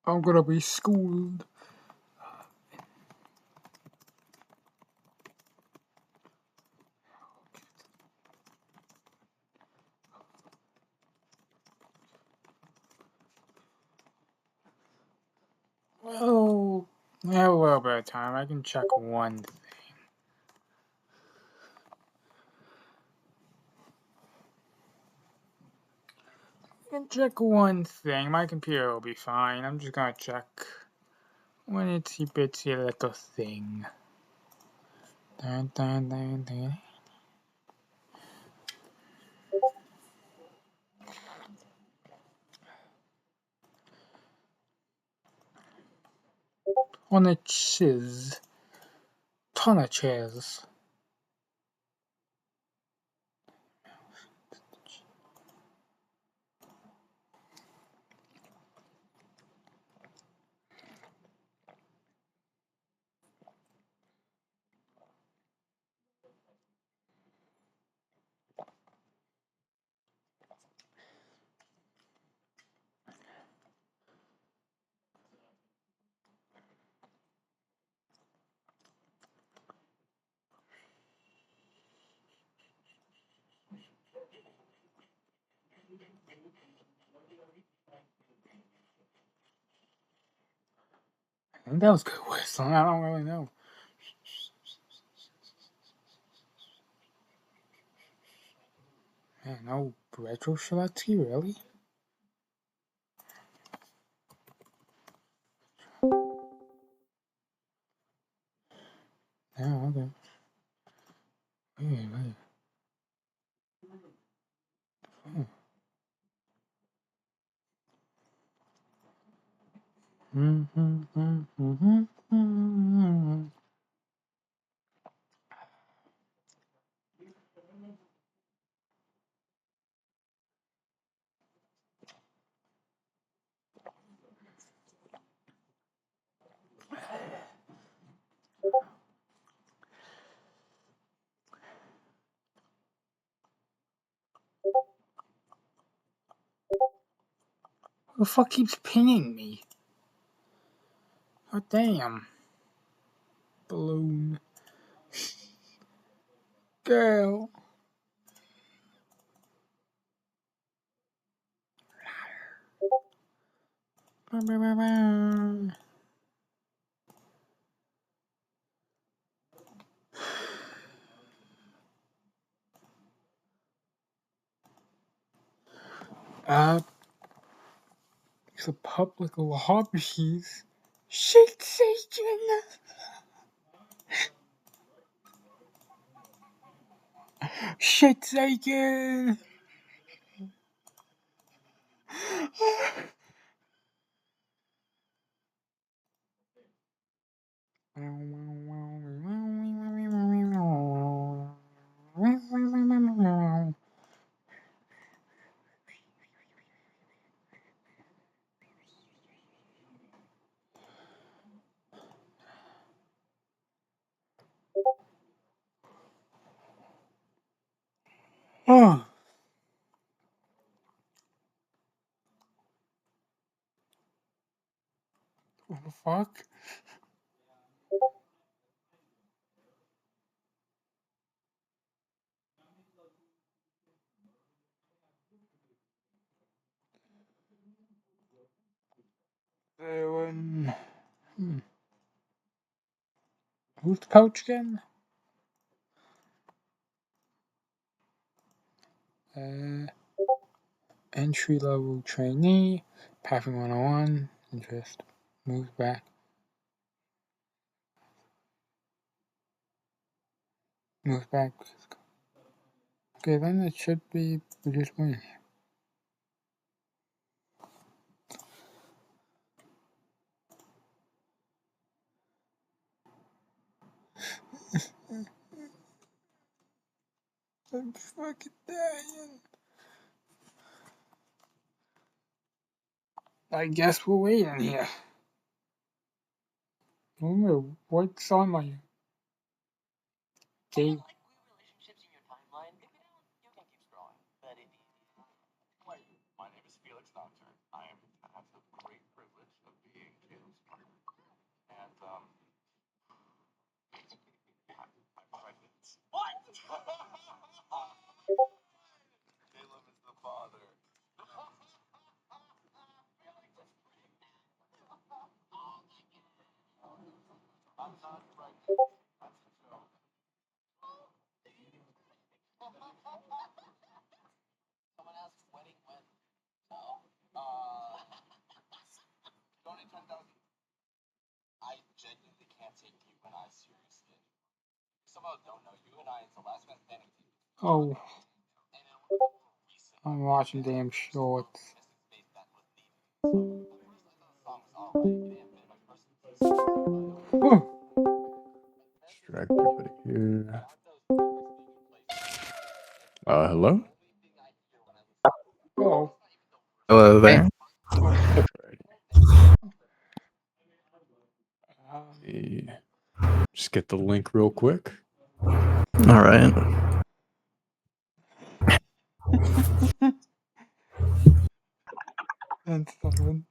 I'm gonna be schooled. Well, I have a little bit of time. I can check one thing. I can check one thing. My computer will be fine. I'm just gonna check one itsy bitsy little thing. Dun, dun, dun, dun. On a chiz. Ton of chiz. I think that was good whistling. I don't really know. Man, no retro Shalatsky, really? Yeah, okay. Wait. Oh. Who the fuck keeps pinging me? Oh, damn. Balloon. Girl. It's a public hobbies. Shit, Satan. Shit, Satan. Oh. What the fuck? Who's the coach again? Entry level trainee, Pathing 101, interest, move back. Okay, then it should be reduced win. I'm fucking dying. I guess we're waiting here. I don't know what's on my game. My name is Felix Nocturne. I have the great privilege of being Oh, I'm watching damn shorts. Oh, Distract everybody here. Hello? oh. Hello there. Just get the link real quick. All right. And something.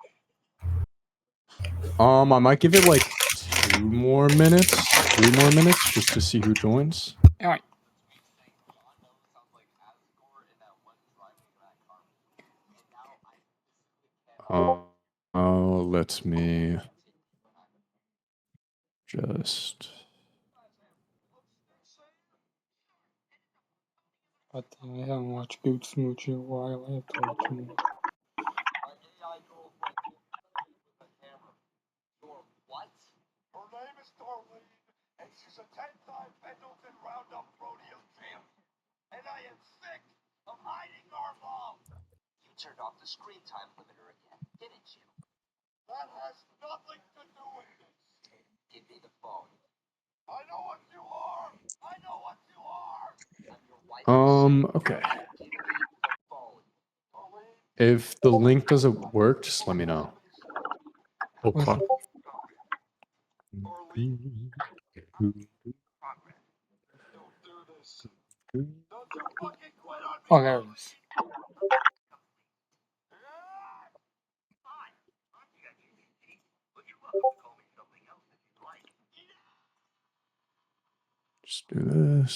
I might give it like 2 more minutes, 3 more minutes, just to see who joins. Alright. Let me just. But I haven't watched Boot Smooch in a while. I have to watch more. Turned off the screen time limiter again, didn't you? That has nothing to do with this. Give me the phone. I know what you are. I know what you are. I'm your wife. Okay. Give me the phone. If the link doesn't work, just let me know. Okay. Oh, there it is. Just do this.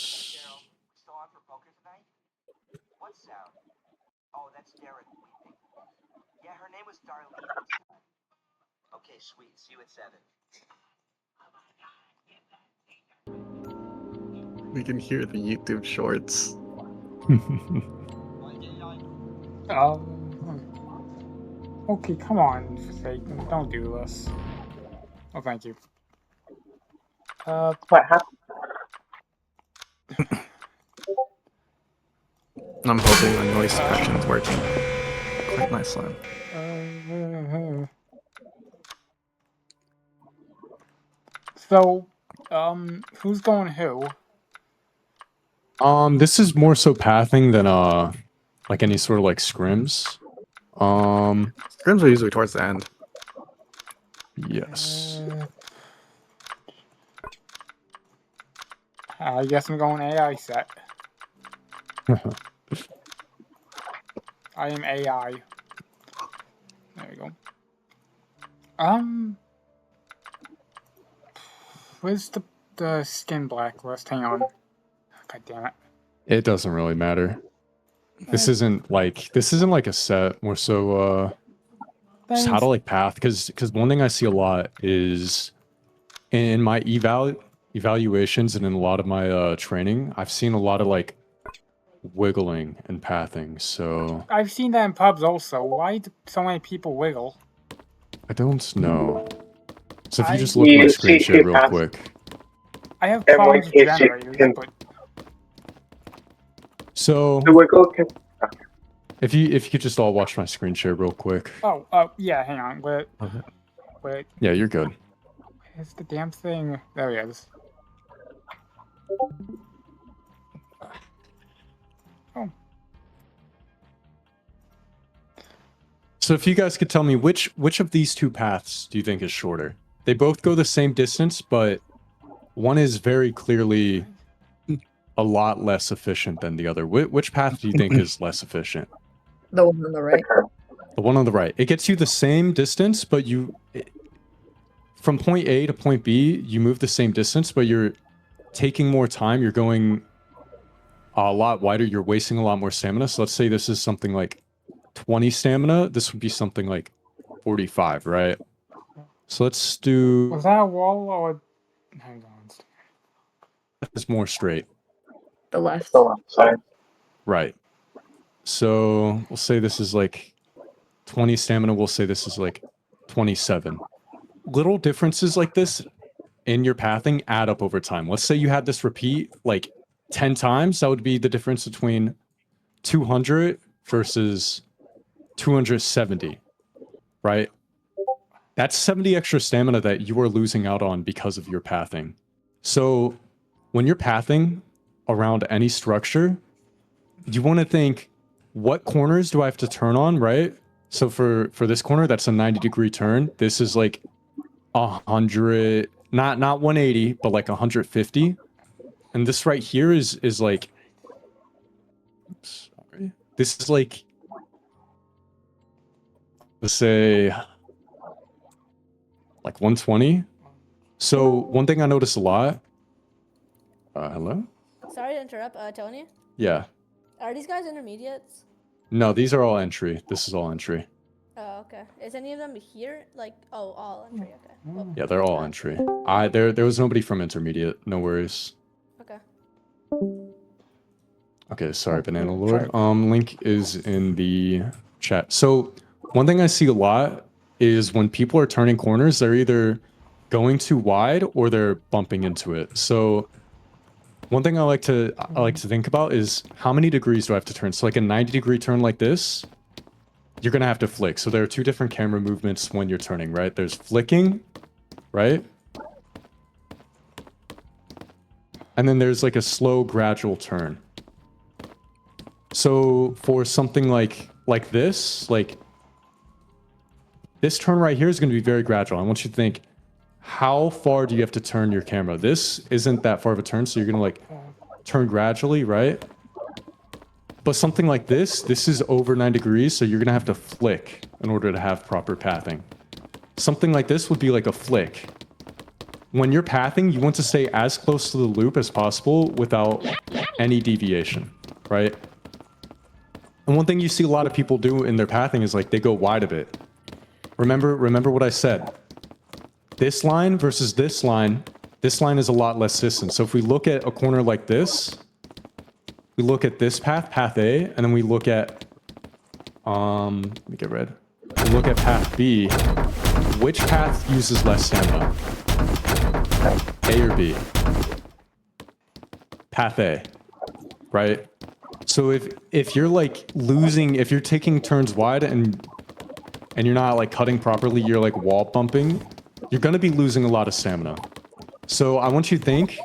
Still on for poker tonight? What sound? Oh, that's Derek weeping. Yeah, her name was Darlene. Okay, sweet. See you at 7. We can hear the YouTube shorts. Okay, come on, for sake. Don't do this. Oh, thank you. What happened? I'm hoping the noise suppression is working quite nicely. So, who's going who? This is more so pathing than like any sort of like scrims. Scrims are usually towards the end. Yes. I guess I'm going AI set. I am AI. There we go. Where's the skin blacklist? Hang on. God damn it. It doesn't really matter. This isn't like a set, more so just how to like path, because one thing I see a lot is in my evaluations and in a lot of my training, I've seen a lot of like wiggling and pathing. So I've seen that in pubs also. Why do so many people wiggle? I don't know. So if you just You look at my screen see share two real paths. quick. I have And one problems with case you generators, can- but So The wiggle can. if you could just all watch my screen share real quick. yeah, hang on. Wait. Yeah, you're good. Where's the damn thing? There he is. Oh. So if you guys could tell me which of these two paths do you think is shorter? They both go the same distance, but one is very clearly a lot less efficient than the other. Which path do you think is less efficient? The one on the right. The one on the right. It gets you the same distance, but from point A to point B, you move the same distance, but you're taking more time. You're going a lot wider. You're wasting a lot more stamina. So let's say this is something like 20 stamina. This would be something like 45, right? So let's do... Was that a wall or hang on. It's more straight. The left. Sorry. Right. So we'll say this is like 20 stamina. We'll say this is like 27. Little differences like this in your pathing add up over time. Let's say you had this repeat like 10 times. That would be the difference between 200 versus 270, right? That's 70 extra stamina that you are losing out on because of your pathing. So when you're pathing around any structure, you want to think, what corners do I have to turn on, right? So for this corner, that's a 90-degree turn. This is like 100, not 180, but like 150. And this right here is like, sorry, this is like, let's say, like 120. So one thing I notice a lot. Hello? Sorry to interrupt, Tony. Yeah. Are these guys intermediates? No, these are all entry. This is all entry. Oh, okay. Is any of them here? Like, oh, all entry. Okay. Well, Yeah, they're all entry. There was nobody from intermediate. No worries. okay. Okay, sorry, Banana Lord. Link is in the chat. So one thing I see a lot is when people are turning corners, they're either going too wide or they're bumping into it. So one thing I like to think about is how many degrees do I have to turn? So like a 90-degree turn like this, you're gonna have to flick. So there are two different camera movements when you're turning, right? There's flicking, right? And then there's like a slow, gradual turn. So for something like this, like this turn right here is going to be very gradual. I want you to think, how far do you have to turn your camera? This isn't that far of a turn, so you're going to like turn gradually, right? But something like this is over 9 degrees, so you're going to have to flick in order to have proper pathing. Something like this would be like a flick. When you're pathing, you want to stay as close to the loop as possible without any deviation, right? And one thing you see a lot of people do in their pathing is like they go wide a bit. Remember what I said. This line versus this line is a lot less distant. So if we look at a corner like this, we look at this path, path A, and then we look at, let me get red. We look at path B. Which path uses less stamina? A or B? Path A, right? So if you're like losing, if you're taking turns wide and you're not like cutting properly, you're like wall bumping, you're gonna be losing a lot of stamina. So I want you to think,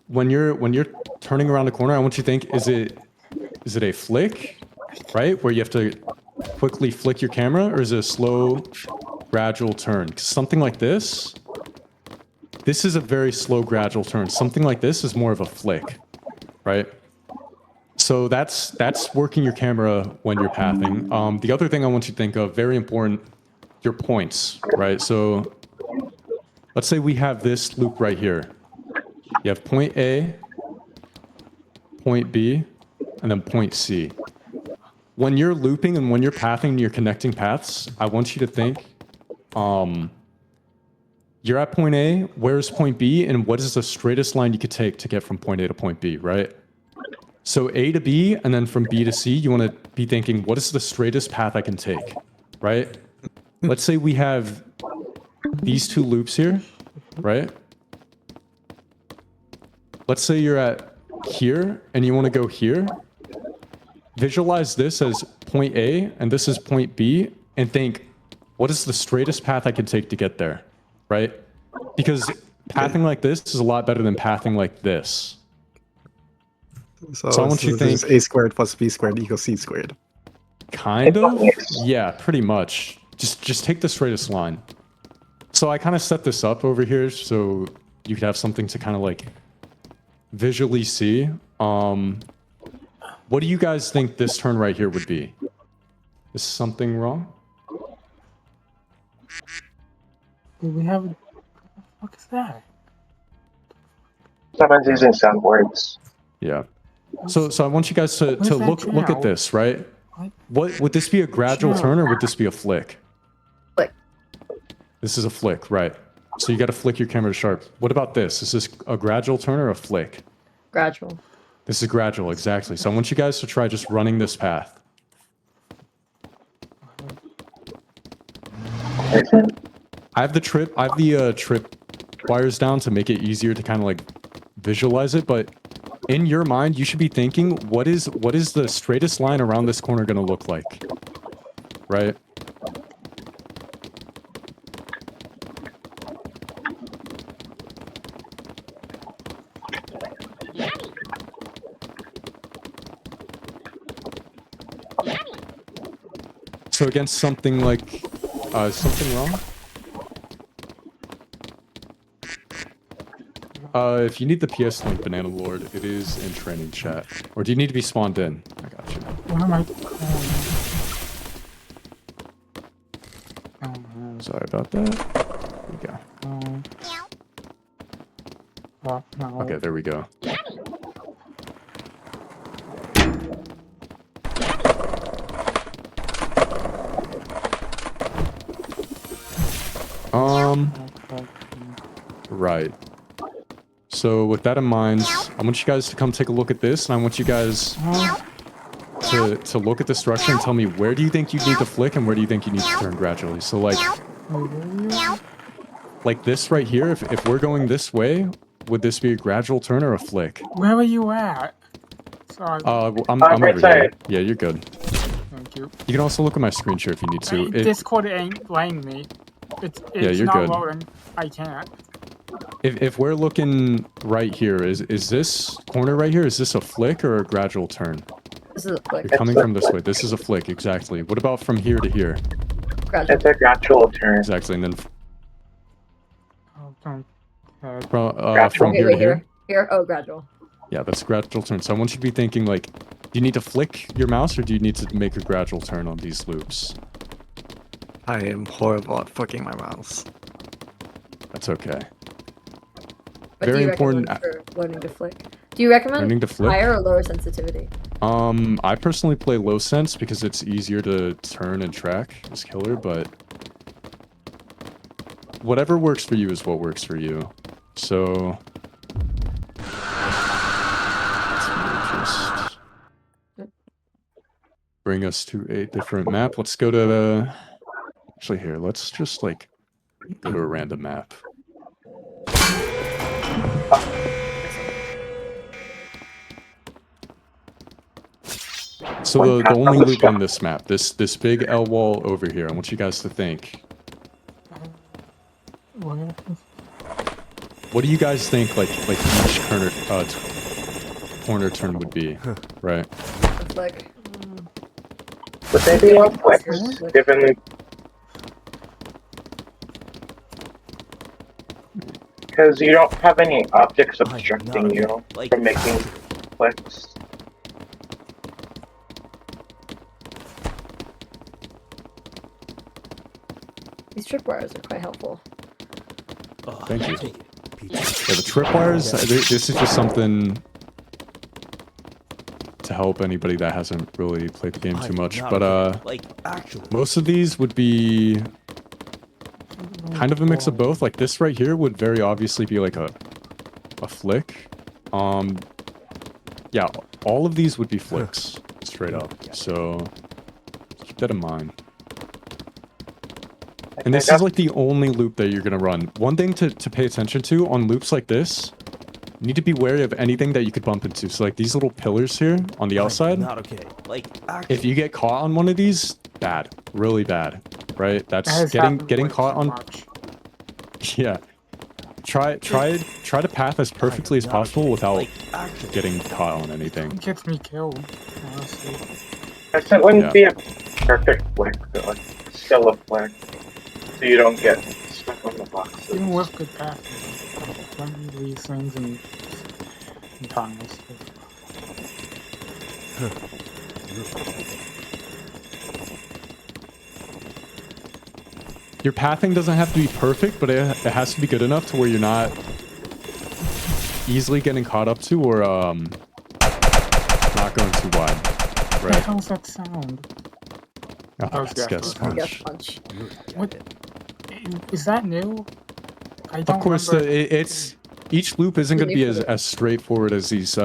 when you're turning around a corner, I want you to think, is it a flick, right? Where you have to quickly flick your camera, or is it a slow, gradual turn? 'Cause something like this is a very slow, gradual turn. Something like this is more of a flick, right? So that's working your camera when you're pathing. The other thing I want you to think of, very important, your points, right? So let's say we have this loop right here. You have point A, point B, and then point C. When you're looping and when you're pathing and you're connecting paths, I want you to think, you're at point A, where's point B, and what is the straightest line you could take to get from point A to point B, right? So A to B, and then from B to C, you want to be thinking, what is the straightest path I can take, right? Let's say we have these two loops here, right? Let's say you're at here, and you want to go here. Visualize this as point A, and this is point B, and think, what is the straightest path I can take to get there, right? Because pathing like this is a lot better than pathing like this. So I want you to this think- is a squared plus b squared equals c squared. Kind of? Yeah, pretty much. Just take the straightest line. So I kind of set this up over here so you could have something to kind of like visually see. What do you guys think this turn right here would be? Is something wrong? Do we have? What the fuck is that? Someone's using some words. Yeah. So I want you guys to Where's that look at now? this, right? What would this be, a gradual Chill. turn or would this be a flick? Flick. This is a flick, right? So you got to flick your camera to sharp. What about this? Is this a gradual turn or a flick? Gradual. This is gradual, exactly. So I want you guys to try just running this path. I have the trip wires down to make it easier to kind of like visualize it, but in your mind, you should be thinking, what is the straightest line around this corner going to look like? Right? So against something like, something wrong? If you need the PS link, Banana Lord, it is in training chat. Or do you need to be spawned in? I got you. What am I? Sorry about that. There we go. No. Okay, there we go. Right. So with that in mind, I want you guys to come take a look at this, and I want you guys to look at the structure and tell me where do you think you need to flick and where do you think you need to turn gradually. So like this right here, if we're going this way, would this be a gradual turn or a flick? Where are you at? Sorry. I'm right over here. side. Yeah, you're good. Thank you. You can also look at my screen share if you need to. Discord ain't letting me. It's you're not good. loading. I can't. If we're looking right here, is this corner right here, is this a flick or a gradual turn? This is a flick. You're coming from this way. This is a flick, exactly. What about from here to here? Gradual. It's a gradual turn. Exactly, and then Oh, don't. from Okay, here wait, to here? Here? Oh, gradual. Yeah, that's a gradual turn. So I want you to be thinking, like, do you need to flick your mouse or do you need to make a gradual turn on these loops? I am horrible at flicking my mouse. That's okay. What Very do you important- recommend for learning to flick? Do you recommend Learning to flick? higher or lower sensitivity? I personally play low sense because it's easier to turn and track as killer, but whatever works for you is what works for you. So let's just bring us to a different map. Let's go to the, actually here, let's just like go to a random map. So the only loop on this map, this big L wall over here, I want you guys to think. What do you guys think like each corner turn would be, right? A flick. But maybe one flicks, given the... Because you don't have any optics obstructing you from making flicks. These tripwires are quite helpful. Thank you. Yeah, the tripwires, this is just something to help anybody that hasn't really played the game too much. But most of these would be kind of a mix of both. Like this right here would very obviously be like a flick. Yeah, all of these would be flicks, straight up. So keep that in mind. And this is like the only loop that you're gonna run. One thing to pay attention to on loops like this, you need to be wary of anything that you could bump into. So like these little pillars here on the outside, if you get caught on one of these, bad, really bad, right? That's getting caught on. Yeah, try to path as perfectly as possible without getting caught on anything. It gets me killed, honestly. It wouldn't be a perfect flick, but like, still a flick. So you don't get stuck on the boxes. Even with good pathing, one of these things and tunnels. Your pathing doesn't have to be perfect, but it has to be good enough to where you're not easily getting caught up to or not going too wide. What the Right? hell's that sound? Oh, Oh, it's guess yeah. punch. Guess punch. What? Is that new? I don't Of course, remember. it's each loop isn't going to be as straightforward as these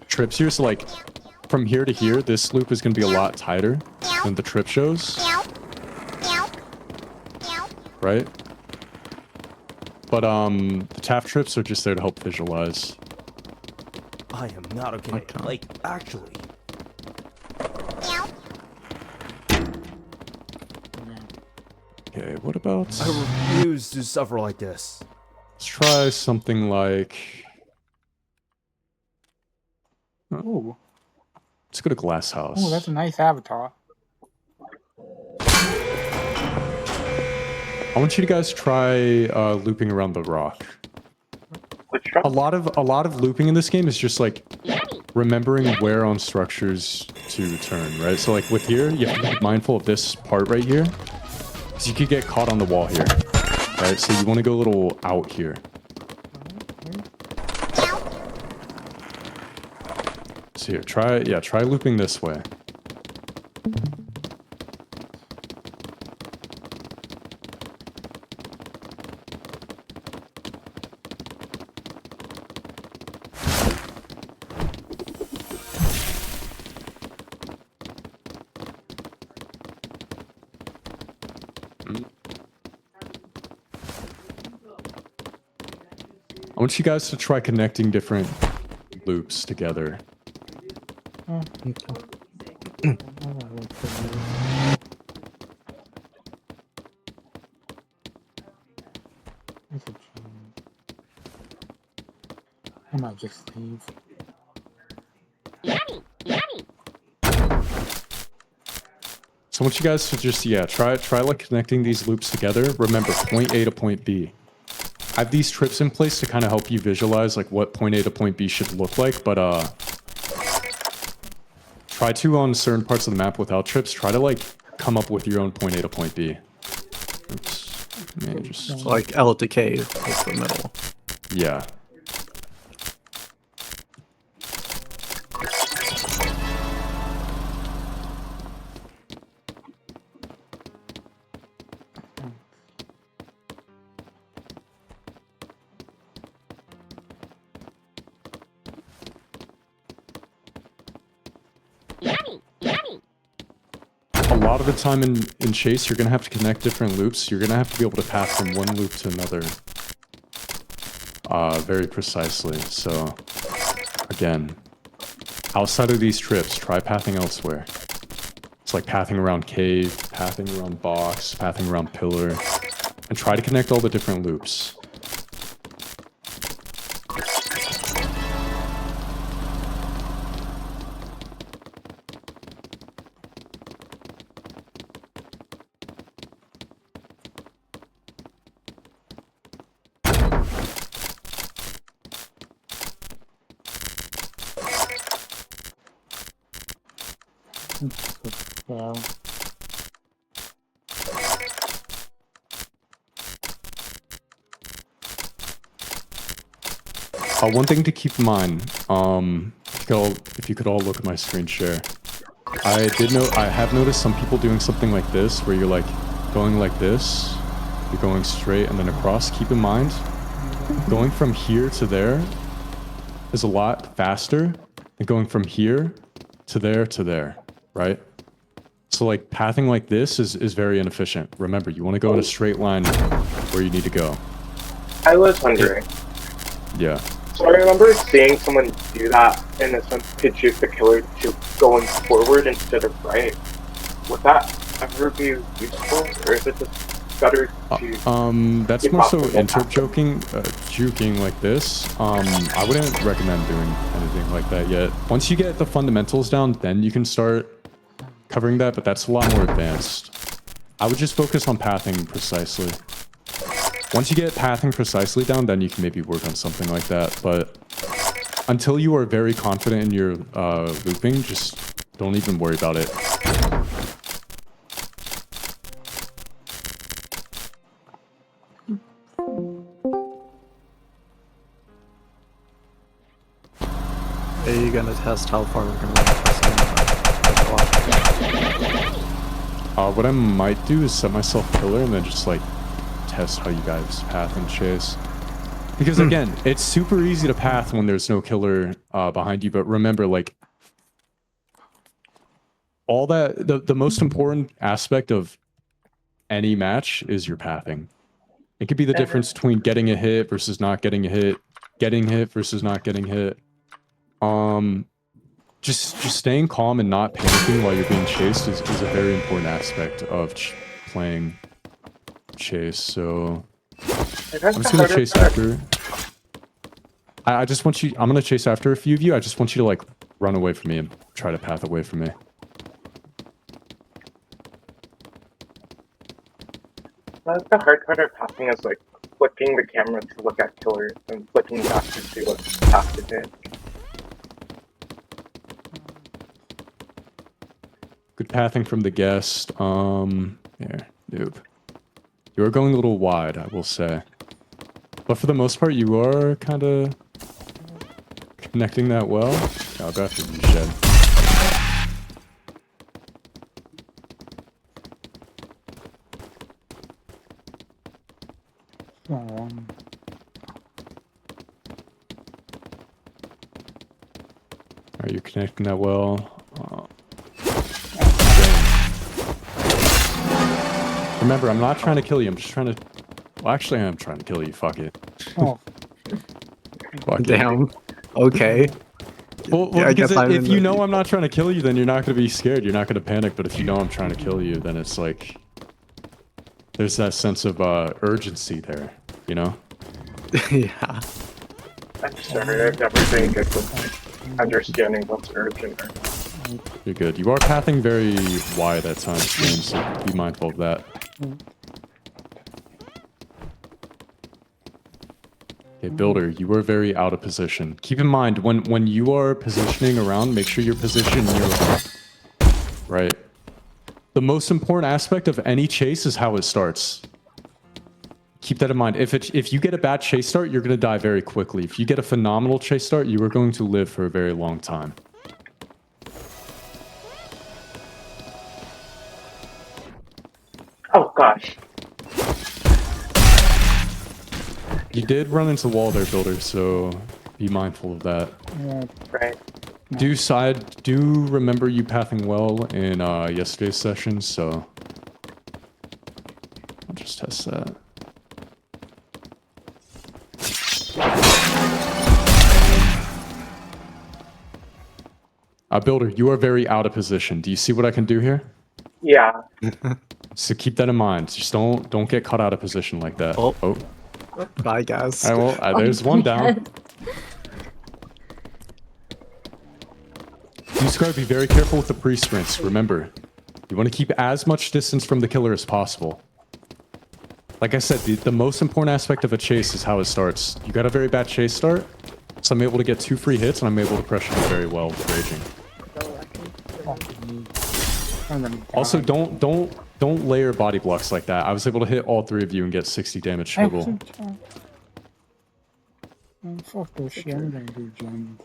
trips here. So like from here to here, this loop is going to be a lot tighter than the trip shows, right? But the TAF trips are just there to help visualize. I am not okay. Like, actually. Okay, what about... I refuse to suffer like this. Let's try something like... Ooh. Let's go to Glass House. Oh, that's a nice avatar. I want you guys to try looping around the rock. Which rock? A lot of looping in this game is just like remembering where on structures to turn, right? So like with here, you have to be mindful of this part right here, because you could get caught on the wall here, right? So you want to go a little out here. So here, try looping this way. I want you guys to try connecting different loops together. I might just leave. So I want you guys to just, try like connecting these loops together. Remember, point A to point B. I have these trips in place to kind of help you visualize like what point A to point B should look like, but try to, on certain parts of the map without trips, try to like come up with your own point A to point B. Oops. Man, just... Like L to K is the middle. Yeah. A lot of the time in Chase, you're going to have to connect different loops. You're going to have to be able to path from one loop to another very precisely. So, again, outside of these trips, try pathing elsewhere. It's like pathing around cave, pathing around box, pathing around pillar, and try to connect all the different loops. So, One thing to keep in mind, if you could all look at my screen share. I have noticed some people doing something like this, where you're like going like this, you're going straight and then across. Keep in mind, going from here to there is a lot faster than going from here to there, right? So like pathing like this is very inefficient. Remember, you want to go in a straight line where you need to go. I was wondering. Yeah. So I remember seeing someone do that in a sense to choose the killer to going forward instead of right. Would that ever be useful, or is it just better to? That's more so juking like this. I wouldn't recommend doing anything like that yet. Once you get the fundamentals down, then you can start covering that, but that's a lot more advanced. I would just focus on pathing precisely. Once you get pathing precisely down, then you can maybe work on something like that. But until you are very confident in your looping, just don't even worry about it. Are you gonna test how far we're gonna run this game? What I might do is set myself pillar and then just like test how you guys path and chase. Because again, it's super easy to path when there's no killer behind you, but remember, like, all that, the most important aspect of any match is your pathing. It could be the difference between getting a hit versus not getting a hit, getting hit versus not getting hit. Just staying calm and not panicking while you're being chased is a very important aspect of playing chase. So I'm just gonna chase after. I just want you. I'm gonna chase after a few of you. I just want you to like run away from me and try to path away from me. The hard part of pathing is like flicking the camera to look at killers and flicking back to see what path it is. Good pathing from the guest. Here, noob. You are going a little wide, I will say. But for the most part, you are kind of connecting that well. Yeah, I'll go after you, Shed. Are you connecting that well? Remember, I'm not trying to kill you. I'm just trying to... Well, actually, I am trying to kill you. Fuck it. Oh. Fuck it. Damn. Okay. Well, Yeah, I because guess I'm if in you the- know I'm not trying to kill you, then you're not going to be scared. You're not going to panic. But if you know I'm trying to kill you, then it's like... There's that sense of urgency there, you know? Yeah. I'm sorry, I've never been good with understanding what's urgent or not. You're good. You are pathing very wide at times, James, so be mindful of that. Okay, Builder, you are very out of position. Keep in mind, when you are positioning around, make sure you're positioned near right? The most important aspect of any chase is how it starts. Keep that in mind. If you get a bad chase start, you're going to die very quickly. If you get a phenomenal chase start, you are going to live for a very long time. Oh gosh. You did run into the wall there, Builder, so be mindful of that. Right. Do remember you pathing well in yesterday's session, so I'll just test that. Builder, you are very out of position. Do you see what I can do here? Yeah. So keep that in mind. Just don't get caught out of position like that. Oh. Oh. Bye, guys. All right, well, there's one down. Duscar, be very careful with the pre-sprints. Remember, you want to keep as much distance from the killer as possible. Like I said, the most important aspect of a chase is how it starts. You got a very bad chase start, so I'm able to get 2 free hits, and I'm able to pressure you very well with raging. Also, don't layer body blocks like that. I was able to hit all 3 of you and get 60 damage total. Fuck this shit, I'm gonna do gems.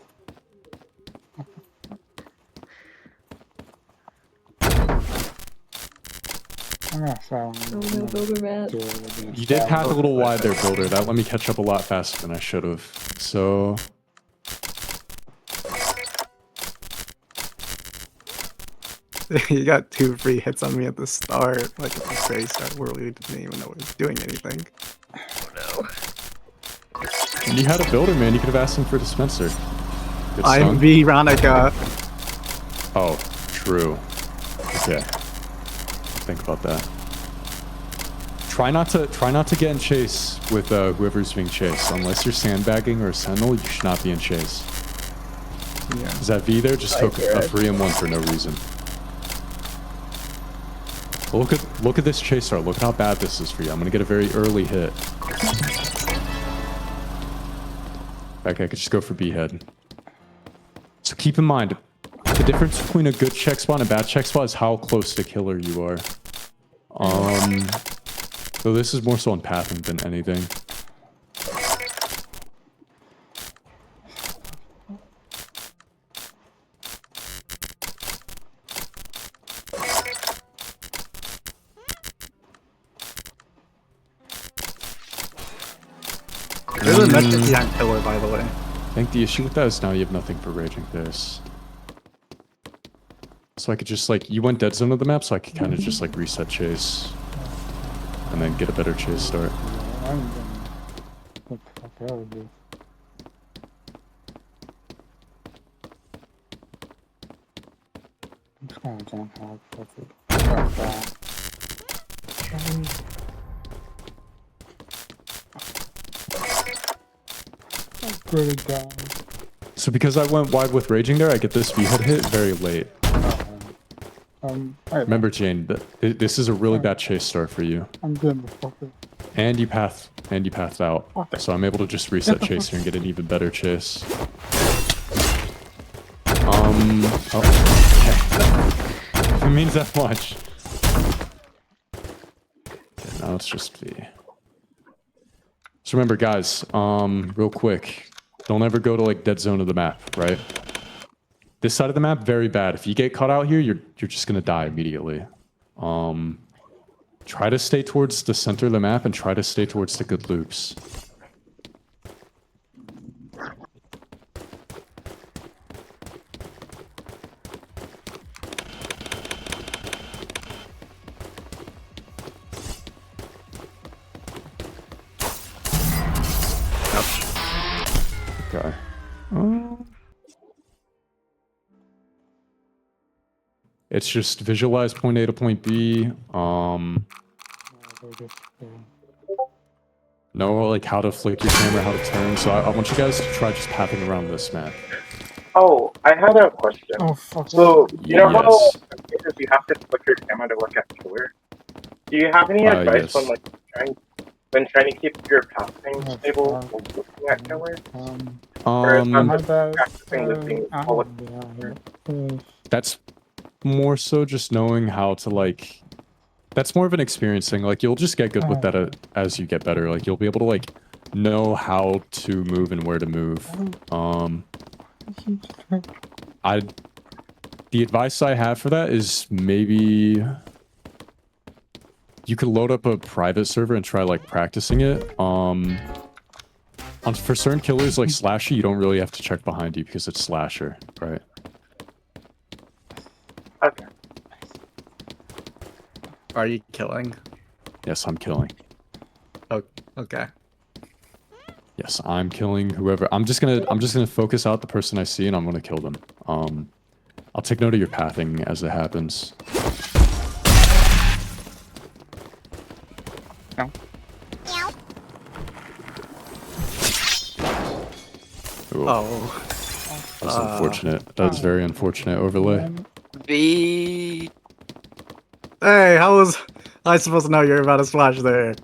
I'm gonna fall. Oh no, Builder Matt. You did path a little wide there, Builder. That let me catch up a lot faster than I should have. So... You got 2 free hits on me at the start. Like at the very start where we didn't even know I was doing anything. Oh And you had a Builder, man. You could have asked him for a dispenser. Good I'm son. Veronica. Oh, true. Okay. Think about that. Try not to get in chase with whoever's being chased. Unless you're sandbagging or a sentinel, you should not be in chase. Yeah. Is that V there? Just took a 3-1 for no reason. Well, look at this chase start. Look at how bad this is for you. I'm gonna get a very early hit. Okay, I could just go for B head. So keep in mind, the difference between a good check spot and a bad check spot is how close to killer you are. So this is more so on pathing than anything. There's a medkit behind pillar, by the way. I think the issue with that is now you have nothing for raging this. So I could just like, you went dead zone of the map, so I could kind of just like reset chase. And then get a better chase start. I'm gonna... What the fuck are you? I'm just gonna jump out. Fuck it. Fuck that. I'm pretty down. So because I went wide with raging there, I get this V-head hit very late. Alright, Remember, Jane, this is a really bad chase start for you. I'm good, fucker. And you pathed out. Okay. So I'm able to just reset chase here and get an even better chase. Oh, okay. If it means that much. Okay, now it's just V. So remember, guys, real quick, don't ever go to like dead zone of the map, right? This side of the map, very bad. If you get caught out here, you're just gonna die immediately. Try to stay towards the center of the map and try to stay towards the good loops. Okay. It's just visualize point A to point B. Know like how to flick your camera, how to turn. So I want you guys to try just pathing around this map. Oh, I had a question. Oh, fuck. So, you know how Yes. because you have to flick your camera to look at killer? Do you have any advice Yes. on like trying to keep your pathing stable while looking at killer? Or is that My just bad. practicing looking all That's more so just knowing how to like. That's more of an experience thing. Like you'll just get good with that as you get better. Like you'll be able to like know how to move and where to move. The advice I have for that is maybe you could load up a private server and try like practicing it. For certain killers like Slasher, you don't really have to check behind you because it's Slasher, right? Okay. Are you killing? Yes, I'm killing. Oh, okay. Yes, I'm killing whoever. I'm just gonna focus out the person I see and I'm gonna kill them. I'll take note of your pathing as it happens. No. Ooh, Oh. that's unfortunate. That's very unfortunate overlay. V. Hey, how was I supposed to know you're about to splash there?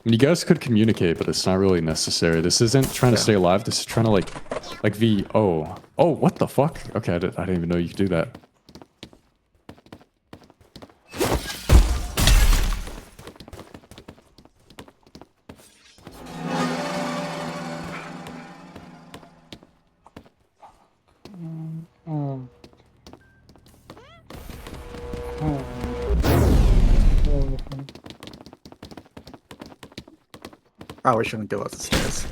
You guys could communicate, but it's not really necessary. This isn't trying to stay alive. This is trying to like V. Oh, what the fuck? Okay, I didn't even know you could do that. Oh, we shouldn't go up the stairs.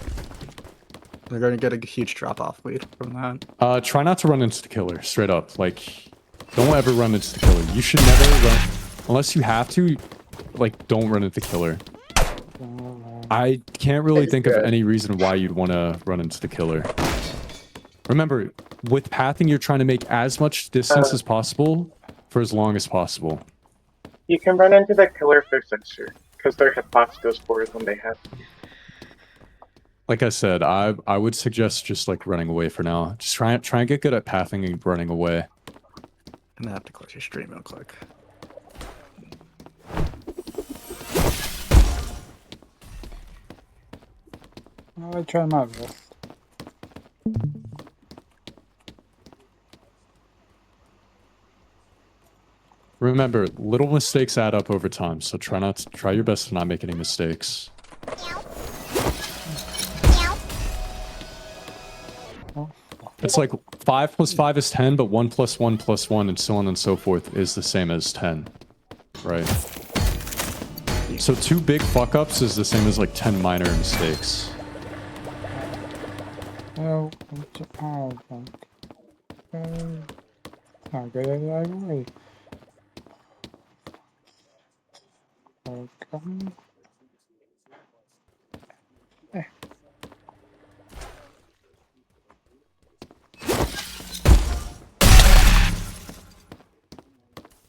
They're going to get a huge drop-off lead from that. Try not to run into the killer, straight up. Like, don't ever run into the killer. You should never run, unless you have to, like, don't run into the killer. I can't really think of any reason why you'd want to run into the killer. Remember, with pathing, you're trying to make as much distance as possible for as long as possible. You can run into the killer for Sixer, because their hitbox goes forward when they hit. Like I said, I would suggest just like running away for now. Just try and get good at pathing and running away. I'm gonna have to close your stream real quick. I try my best. Remember, little mistakes add up over time, so try your best to not make any mistakes. It's like 5 plus 5 is 10, but 1 plus 1 plus 1 and so on and so forth is the same as 10. Right? So 2 big fuck ups is the same as like 10 minor mistakes. Well, oh, not good at it anyway. Okay.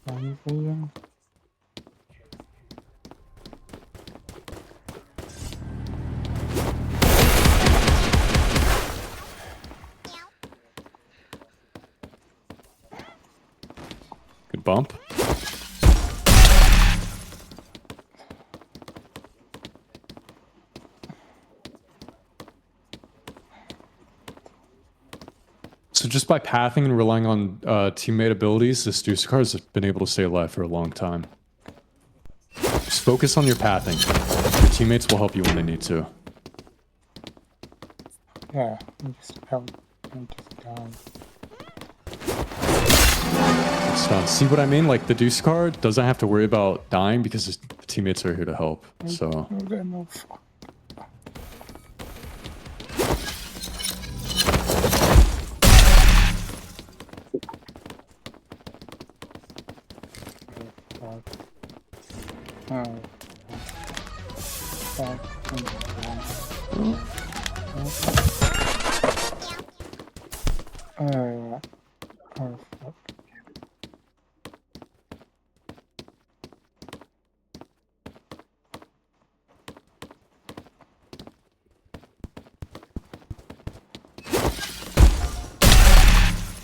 Anything? Good bump. So just by pathing and relying on teammate abilities, this Dusakar has been able to stay alive for a long time. Just focus on your pathing. Your teammates will help you when they need to. Yeah, I just died. It's done. See what I mean? Like the Dusakar doesn't have to worry about dying because his teammates are here to help. So No, fuck. Oh, fuck.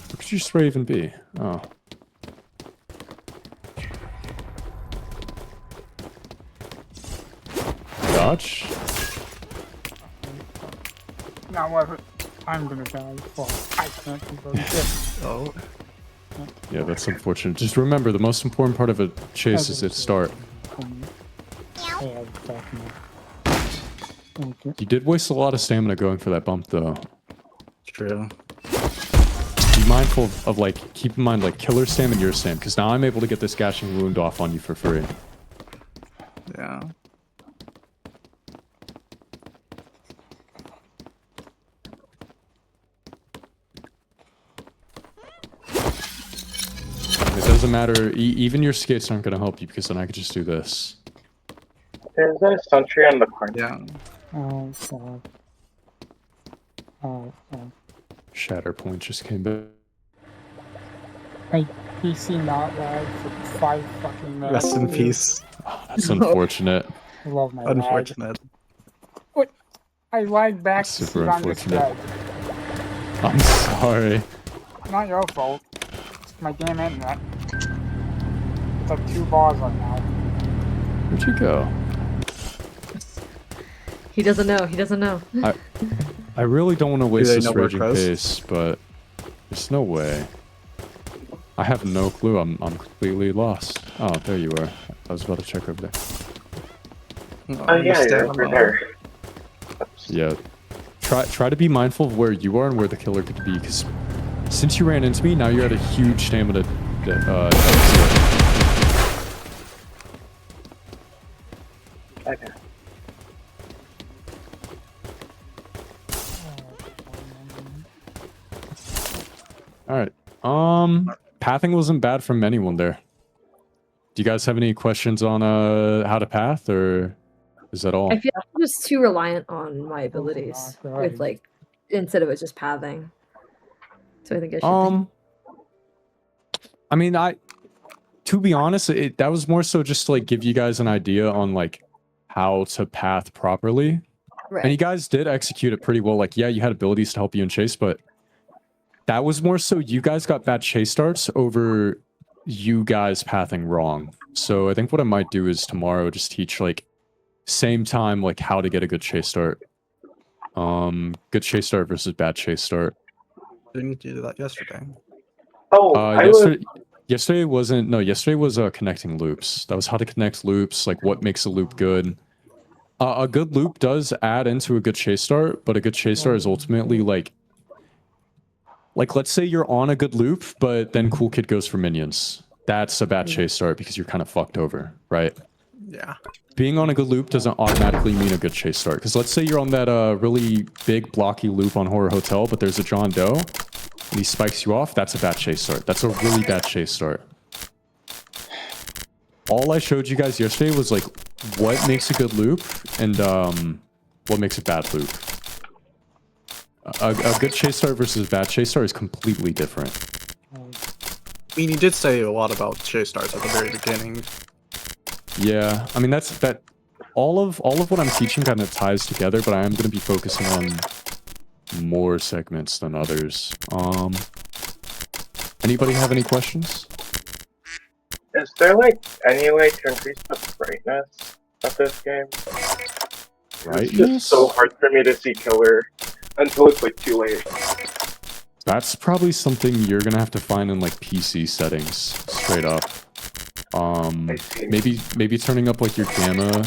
what could your spray even be? Oh. Dodge? Not worth it. I'm gonna die. Fuck. I can't do both. Oh, Yeah, that's unfortunate. Just remember, the most important part of a chase is its start. Yeah, definitely. Okay. You did waste a lot of stamina going for that bump, though. true. Be mindful of like, keep in mind, like, killer stam and your stam, because now I'm able to get this gashing wound off on you for free. Yeah. It doesn't matter, even your skates aren't going to help you, because then I could just do this. There's a sentry on the corner. Yeah. Oh, fuck. Oh, fuck. Shatter point just came back. My PC not lag for 5 fucking minutes. Rest in peace. Oh, that's unfortunate. I love my lag. Unfortunate. I lagged back That's to super see on this unfortunate. bed. I'm sorry. Not your fault. It's my damn internet. It's like 2 bars right now. Where'd you go? He doesn't know. He doesn't know. I really don't want to waste they this know where raging Crows? pace, but there's no way. I have no clue. I'm completely lost. Oh, there you are. I was about to check over there. Oh yeah, you're over there. Yeah. Try to be mindful of where you are and where the killer could be, because since you ran into me, now you're at a huge stamina deficit. Okay. Alright. Pathing wasn't bad from anyone there. Do you guys have any questions on how to path, or is that all? I feel like I'm just too reliant on my abilities with like instead of it just pathing. So I think I should. I mean, to be honest, that was more so just to like give you guys an idea on like how to path properly. Right. And you guys did execute it pretty well. Like, yeah, you had abilities to help you in chase, but that was more so you guys got bad chase starts over you guys pathing wrong. So I think what I might do is tomorrow just teach like same time like how to get a good chase start. Good chase start versus bad chase start. Didn't you do that yesterday? Oh, Yesterday was connecting loops. That was how to connect loops, like what makes a loop good. A good loop does add into a good chase start, but a good chase start is ultimately like let's say you're on a good loop, but then Cool Kid goes for minions. That's a bad chase start because you're kind of fucked over, right? Yeah. Being on a good loop doesn't automatically mean a good chase start. Because let's say you're on that really big blocky loop on Horror Hotel, but there's a John Doe, and he spikes you off. That's a bad chase start. That's a really bad chase start. All I showed you guys yesterday was like what makes a good loop and what makes a bad loop. A good chase start versus a bad chase start is completely different. I mean, you did say a lot about chase starts at the very beginning. Yeah, I mean that all of what I'm teaching kind of ties together, but I am going to be focusing on more segments than others. Anybody have any questions? Is there like any way to increase the brightness of this game? It's just so hard for me to see killer until it's like too late. That's probably something you're gonna have to find in like PC settings, straight up. Maybe turning up like your gamma.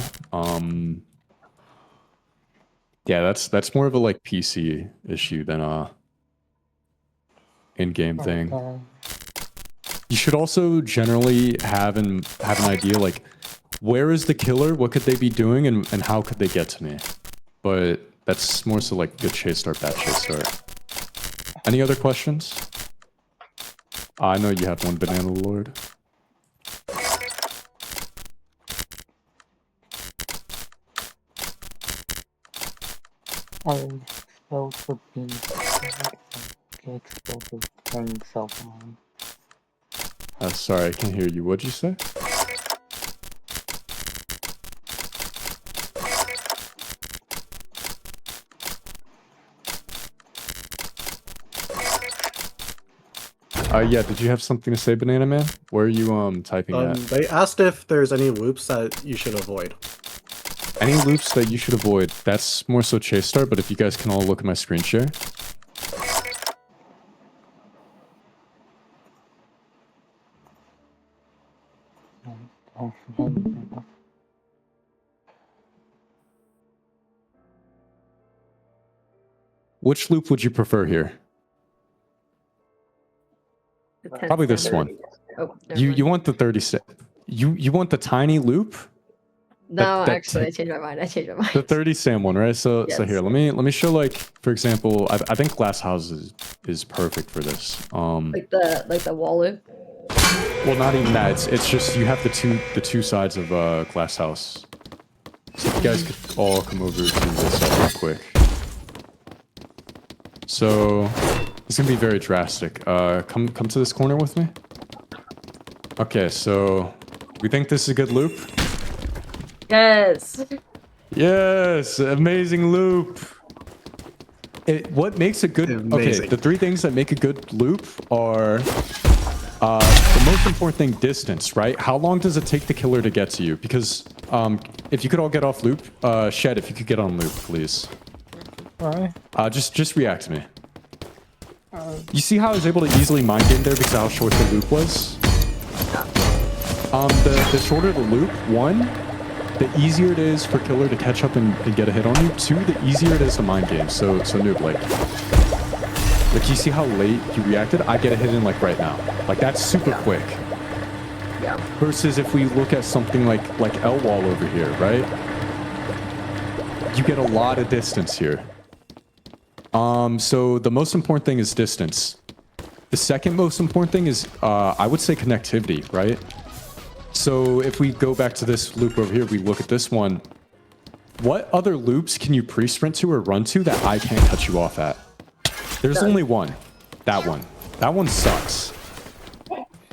Yeah, that's more of a like PC issue than a in-game thing. You should also generally have an idea like where is the killer, what could they be doing, and how could they get to me. But that's more so like good chase start, bad chase start. Any other questions? I know you have one, Banana Lord. Sorry, I can't hear you. What'd you say? Yeah, did you have something to say, Banana Man? Where are you typing at? They asked if there's any loops that you should avoid. Any loops that you should avoid? That's more so chase start, but if you guys can all look at my screen share. Which loop would you prefer here? Probably this one. Oh, You want the 30 step. You want the tiny loop? No, actually, I changed my mind. The 30 SAM one, right? So Yes. so here, let me show like, for example, I think Glass House is perfect for this. Like the wall loop. Well, not even that. It's just you have the two sides of Glass House. So if you guys could all come over to this side real quick. So it's gonna be very drastic. Come to this corner with me. Okay, so we think this is a good loop. Yes. Yes, amazing loop. What makes a good... Amazing. Okay, the three things that make a good loop are... the most important thing, distance, right? How long does it take the killer to get to you? Because if you could all get off loop, Shed, if you could get on loop, please. Why? Just react to me. You see how I was able to easily mind game there because of how short the loop was? The shorter the loop, one, the easier it is for killer to catch up and get a hit on you. Two, the easier it is to mind game. So Noob, like you see how late you reacted? I get a hit in like right now. Like that's super quick. Yeah. Versus if we look at something like L Wall over here, right? You get a lot of distance here. So the most important thing is distance. The second most important thing is, I would say connectivity, right? So if we go back to this loop over here, we look at this one. What other loops can you pre-sprint to or run to that I can't cut you off at? There's only one. That one. That one sucks.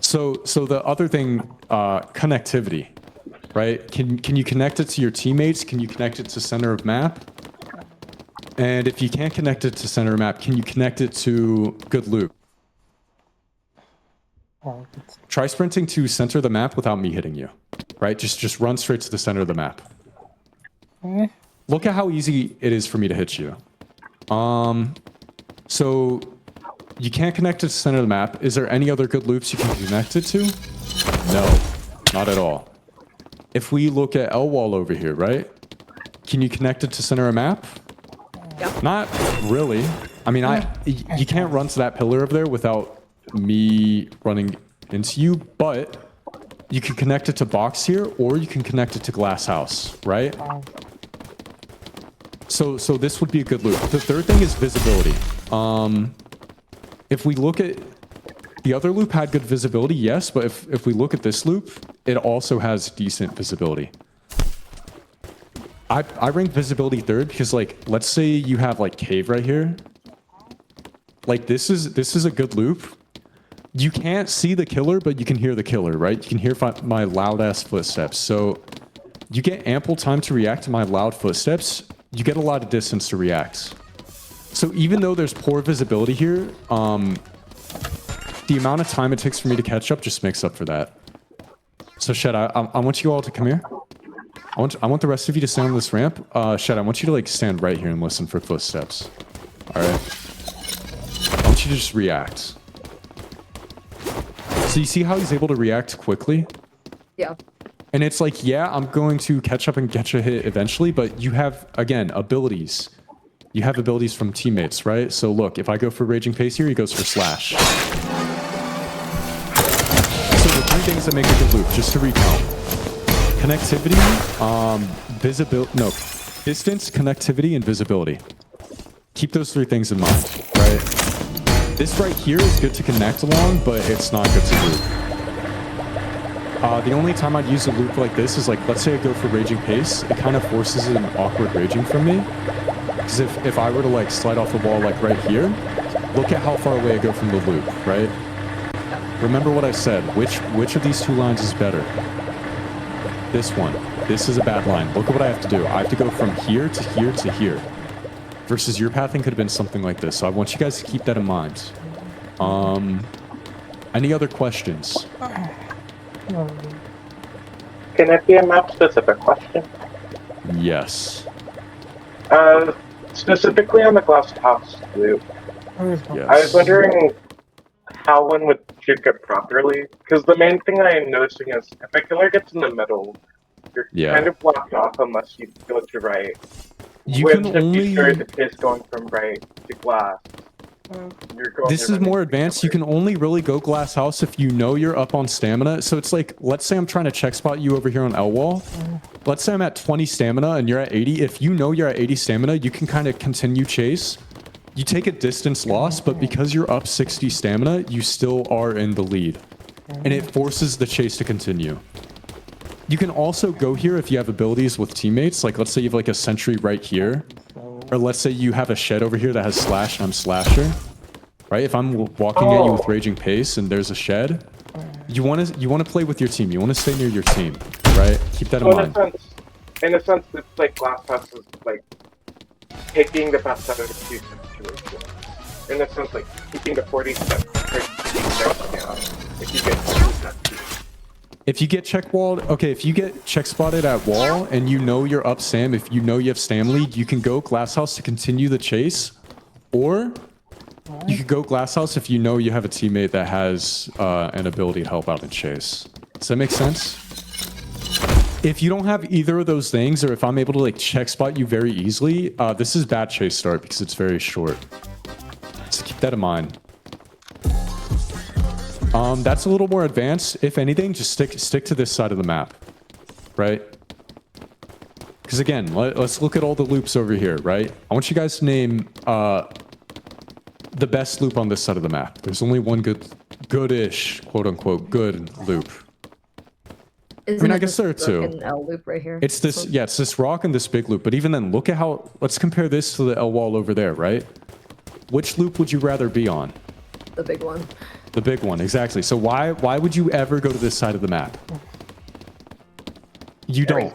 So the other thing, connectivity, right? Can you connect it to your teammates? Can you connect it to center of map? And if you can't connect it to center of map, can you connect it to good loop? Try sprinting to center of the map without me hitting you, right? Just run straight to the center of the map. Look at how easy it is for me to hit you. So you can't connect it to center of the map. Is there any other good loops you can connect it to? No, not at all. If we look at L Wall over here, right? Can you connect it to center of map? Yep. Not really. I mean, you can't run to that pillar over there without me running into you, but You can connect it to box here, or you can connect it to glass house, right? So this would be a good loop. The third thing is visibility. If we look at the other loop had good visibility, yes, but if we look at this loop, it also has decent visibility. I rank visibility third because, like, let's say you have like cave right here. Like this is a good loop. You can't see the killer, but you can hear the killer, right? You can hear my loud ass footsteps. So you get ample time to react to my loud footsteps. You get a lot of distance to react. So even though there's poor visibility here, the amount of time it takes for me to catch up just makes up for that. So Shed, I want you all to come here. I want the rest of you to stand on this ramp. Shed, I want you to like stand right here and listen for footsteps. All right. I want you to just react. So you see how he's able to react quickly? Yeah. And it's like, yeah, I'm going to catch up and get a hit eventually, but you have, again, abilities. You have abilities from teammates, right? So look, if I go for Raging Pace here, he goes for Slash. So the three things that make a good loop, just to recount. Connectivity, distance, connectivity, and visibility. Keep those three things in mind, right? This right here is good to connect along, but it's not good to loop. The only time I'd use a loop like this is like, let's say I go for Raging Pace, it kind of forces an awkward raging from me. Because if I were to like slide off the wall like right here, look at how far away I go from the loop, right? Remember what I said, which of these two lines is better? This one. This is a bad line. Look at what I have to do. I have to go from here to here to here. Versus your pathing could have been something like this. So I want you guys to keep that in mind. Any other questions? Can it be a map-specific question? Yes. Specifically on the glass house loop. Yes. I was wondering how one would juke it properly, because the main thing I am noticing is if a killer gets in the middle, you're kind of blocked off unless you go to right. You Which, can if only... you start the case going from right to glass, you're going This is more advanced. You can only really go glass house if you know you're up on stamina. So it's like, let's say I'm trying to check spot you over here on L wall. Let's say I'm at 20 stamina and you're at 80. If you know you're at 80 stamina, you can kind of continue chase. You take a distance loss, but because you're up 60 stamina, you still are in the lead. And it forces the chase to continue. You can also go here if you have abilities with teammates. Like, let's say you have like a sentry right here. Or let's say you have a Shed over here that has Slash and I'm Slasher. Right? If I'm walking at you with Raging Pace and there's a Shed, you want to play with your team. You want to stay near your team. Right? Keep that in mind. In a sense, it's like glass house is like taking the best out of the two situations. In a sense, like keeping the 40 steps down. If you get If you get check walled, okay, if you get check spotted at wall and you know you're up Sam, if you know you have Stam lead, you can go glass house to continue the chase, or you could go glass house if you know you have a teammate that has an ability to help out and chase. Does that make sense? If you don't have either of those things, or if I'm able to like check spot you very easily, this is bad chase start because it's very short. So keep that in mind. That's a little more advanced. If anything, just stick to this side of the map, right? Because again, let's look at all the loops over here, right? I want you guys to name the best loop on this side of the map. There's only one goodish, quote unquote, good loop. Isn't I guess there are two. An L loop right here. It's this, yeah, it's this rock and this big loop. But even then, look at how. Let's compare this to the L wall over there, right? Which loop would you rather be on? The big one. The big one, exactly. So why would you ever go to this side of the map? You don't.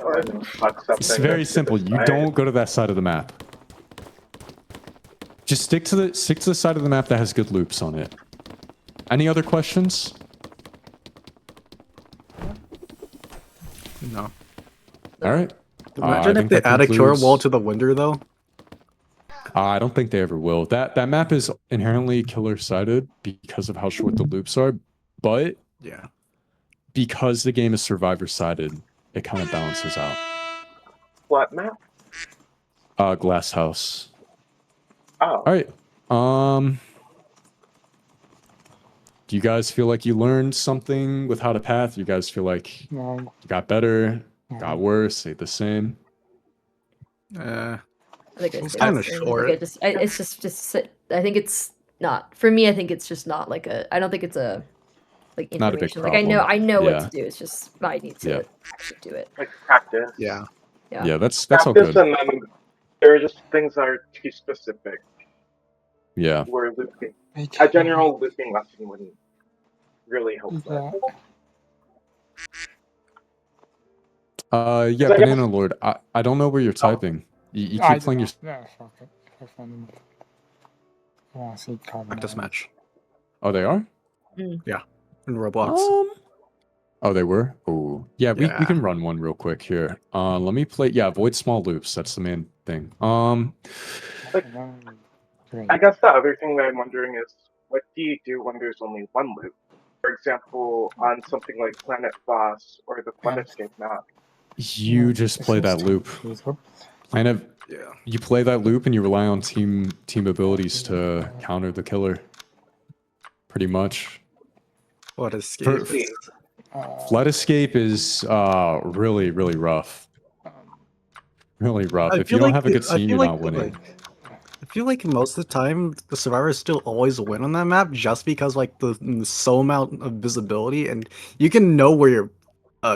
It's very simple. You don't go to that side of the map. Just stick to the side of the map that has good loops on it. Any other questions? No. All right. Imagine if they add a killer wall to the window, though. I don't think they ever will. That map is inherently killer-sided because of how short the loops are, but yeah, because the game is survivor-sided, it kind of balances out. What map? Glass House. Oh. All right. Do you guys feel like you learned something with how to path? You guys feel like you No. got better, got worse, stayed the same? I think It's I kinda stayed the same. short. Like, it's just I think it's not for me. I think it's just not like a. I don't think it's a like Not a big information. Like I know what Yeah. to do. It's just I need to Yeah. actually do it. Like practice. Yeah. Yeah. Yeah, that's all Practice, good. and then there are just things that are too specific. Yeah. Where looping, a general looping lesson wouldn't really help that. Yeah, So I guess- Banana Lord. I don't know where you're typing. You keep playing your. Yeah, fuck it. I want to see carbon. Practice match. Oh, they are. In Roblox. Oh, they were. Oh, yeah. We Yeah. can run one real quick here. Let me play. Yeah, avoid small loops. That's the main thing. I guess the other thing that I'm wondering is, what do you do when there's only one loop? For example, on something like Planet Boss or the Planescape map. You just play that loop. Kind of. Yeah. You play that loop and you rely on team abilities to counter the killer. Pretty much. What escape? Flood escape is really rough. Really rough. I If you feel don't like have a good I scene, feel you're like not winning. I feel like most of the time the survivors still always win on that map just because like the so amount of visibility and you can know where your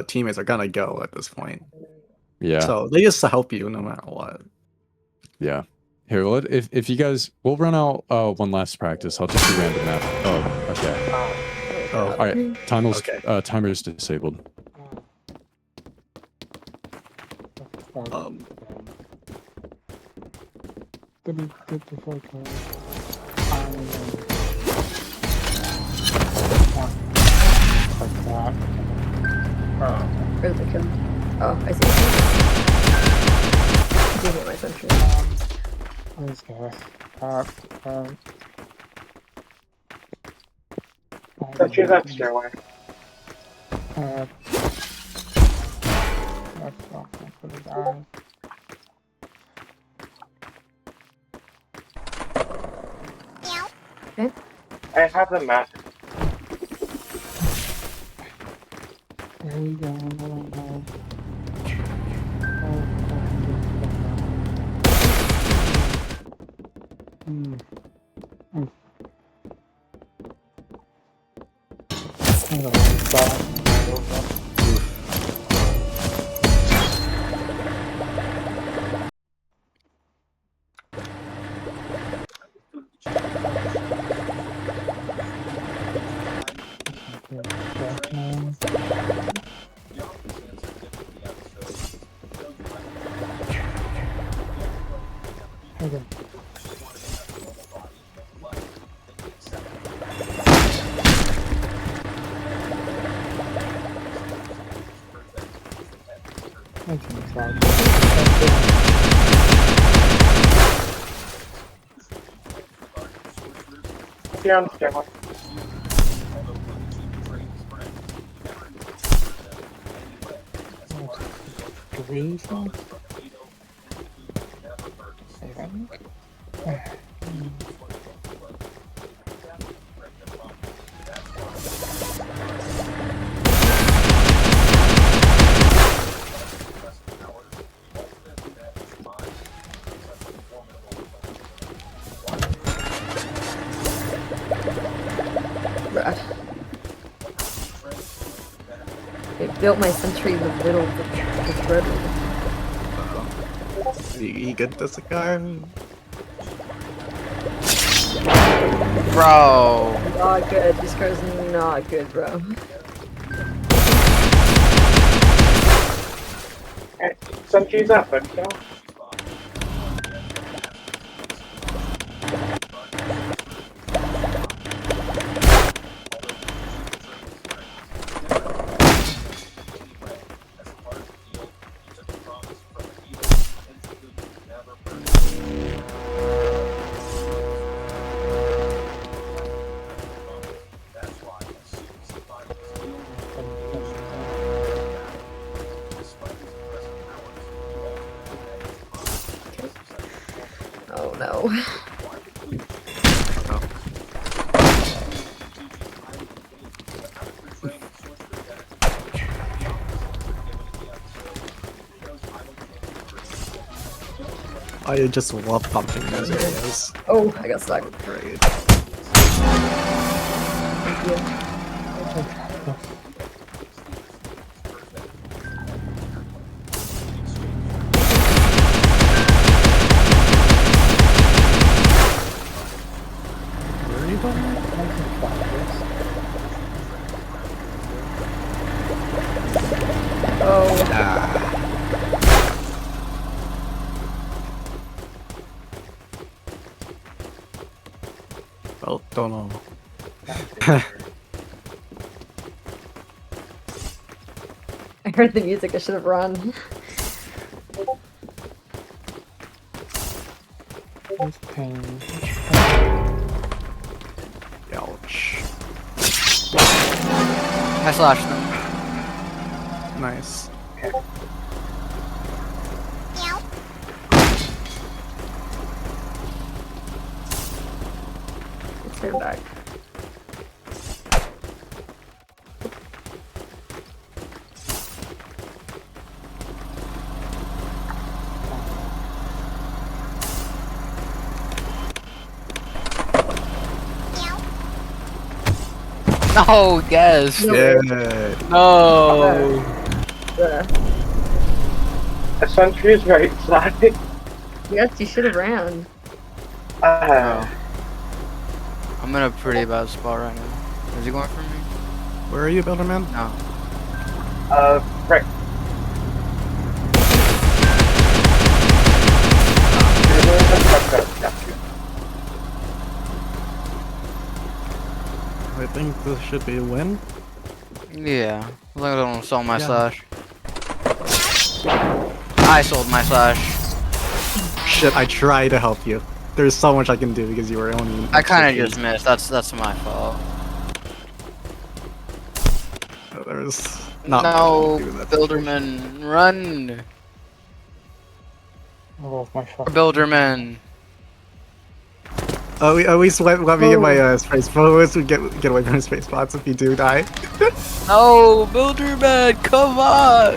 teammates are gonna go at this point. Yeah. So they just help you no matter what. Yeah. Here, if you guys, we'll run out one last practice. I'll just do random map. Oh, okay. Oh. All right. Timer's disabled. Where's the kill? Oh, I see. I did hit my sentry. Where's this? Let's use that stairway. That's not gonna put it down. Okay. I have the map. There we go. Okay. I can try. Here on the stairway. Green. They built my sentry in the middle of the road. You get this car? Bro. Not good. This car's not good, bro. Hey, sentry's up, but no. Oh no. I just love pumping those areas. Oh, I got stuck. Great. Thank you. Where are you going? Oh, Well, don't know. I heard the music. I should have run. It's pain. Ouch. I slashed them. Nice. Let's turn back. No, yes. No. Yeah. No. A sentry's right side. Yes, you should have ran. Uh, I'm in a pretty bad spot right now. Is he going for me? Where are you, Builderman? No. right. I think this should be a win. Yeah. As long as I don't sell my Yeah. slash. I sold my slash. Shit, I tried to help you. There's so much I can do because you were only. I kind of just missed. That's my fault. There's not No, much I can do in that Builderman, run. Oh, my fuck. Builderman. Oh, at least let me get my space. Always get away from space spots if you do die. No, Builderman, come on.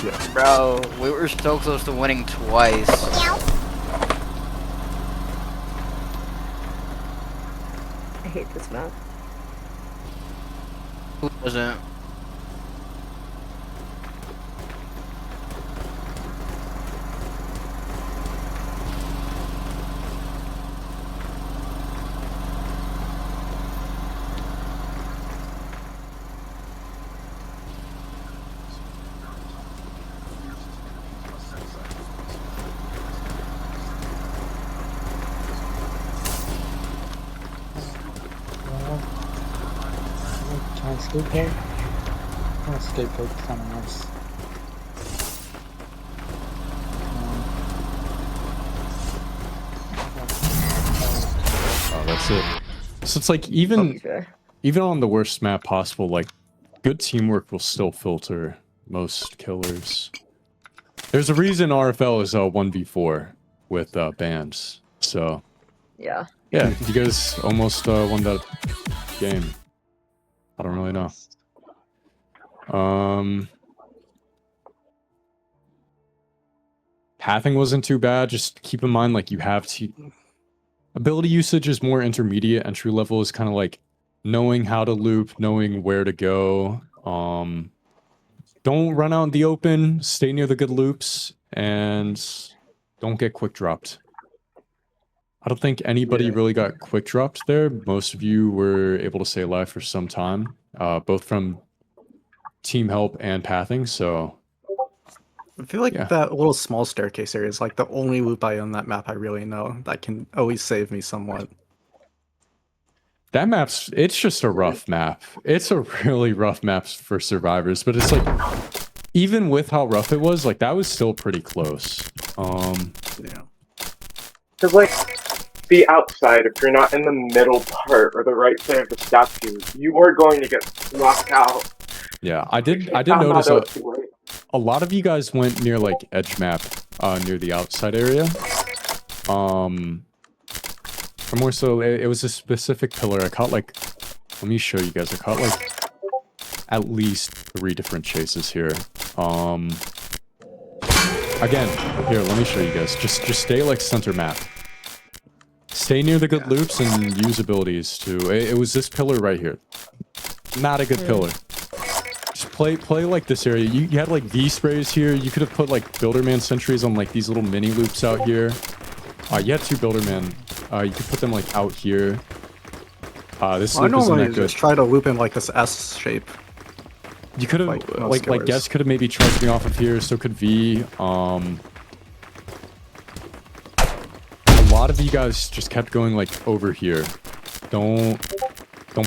Yeah. Bro, we were so close to winning twice. I hate this map. Who doesn't? Can I scapegoat? I'm gonna scapegoat someone else. Oh, that's it. So it's like even on the worst map possible, like good teamwork will still filter most killers. There's a reason RFL is 1v4 with bands. So Yeah. yeah, you guys almost won that game. I don't really know. Pathing wasn't too bad. Just keep in mind, like, you have to... Ability usage is more intermediate. Entry level is kind of like knowing how to loop, knowing where to go. Don't run out in the open. Stay near the good loops. And don't get quick dropped. I don't think anybody really got quick dropped there. Most of you were able to stay alive for some time, both from team help and pathing, so... I feel like Yeah. that little small staircase area is like the only loop I on that map I really know that can always save me somewhat. That map's... It's just a rough map. It's a really rough map for survivors, but it's like... Even with how rough it was, like, that was still pretty close. Yeah. Because, like, the outside, if you're not in the middle part or the right side of the statue, you are going to get knocked out. Yeah, I did Found notice that out too late. a lot of you guys went near, like, edge map, near the outside area. Or more so, it was a specific pillar. I caught, like... Let me show you guys. I caught, like, at least 3 different chases here. Again, here, let me show you guys. Just stay like center map. Stay near the good loops and use abilities too. It was this pillar right here. Not a good pillar. Just play like this area. You had like V sprays here. You could have put like Builderman sentries on like these little mini loops out here. You had 2 Builderman. You could put them like out here. This loop isn't that good. Just try to loop in like this S shape. You could have like Guess could have maybe charged me off of here. So could V. A lot of you guys just kept going like over here. Don't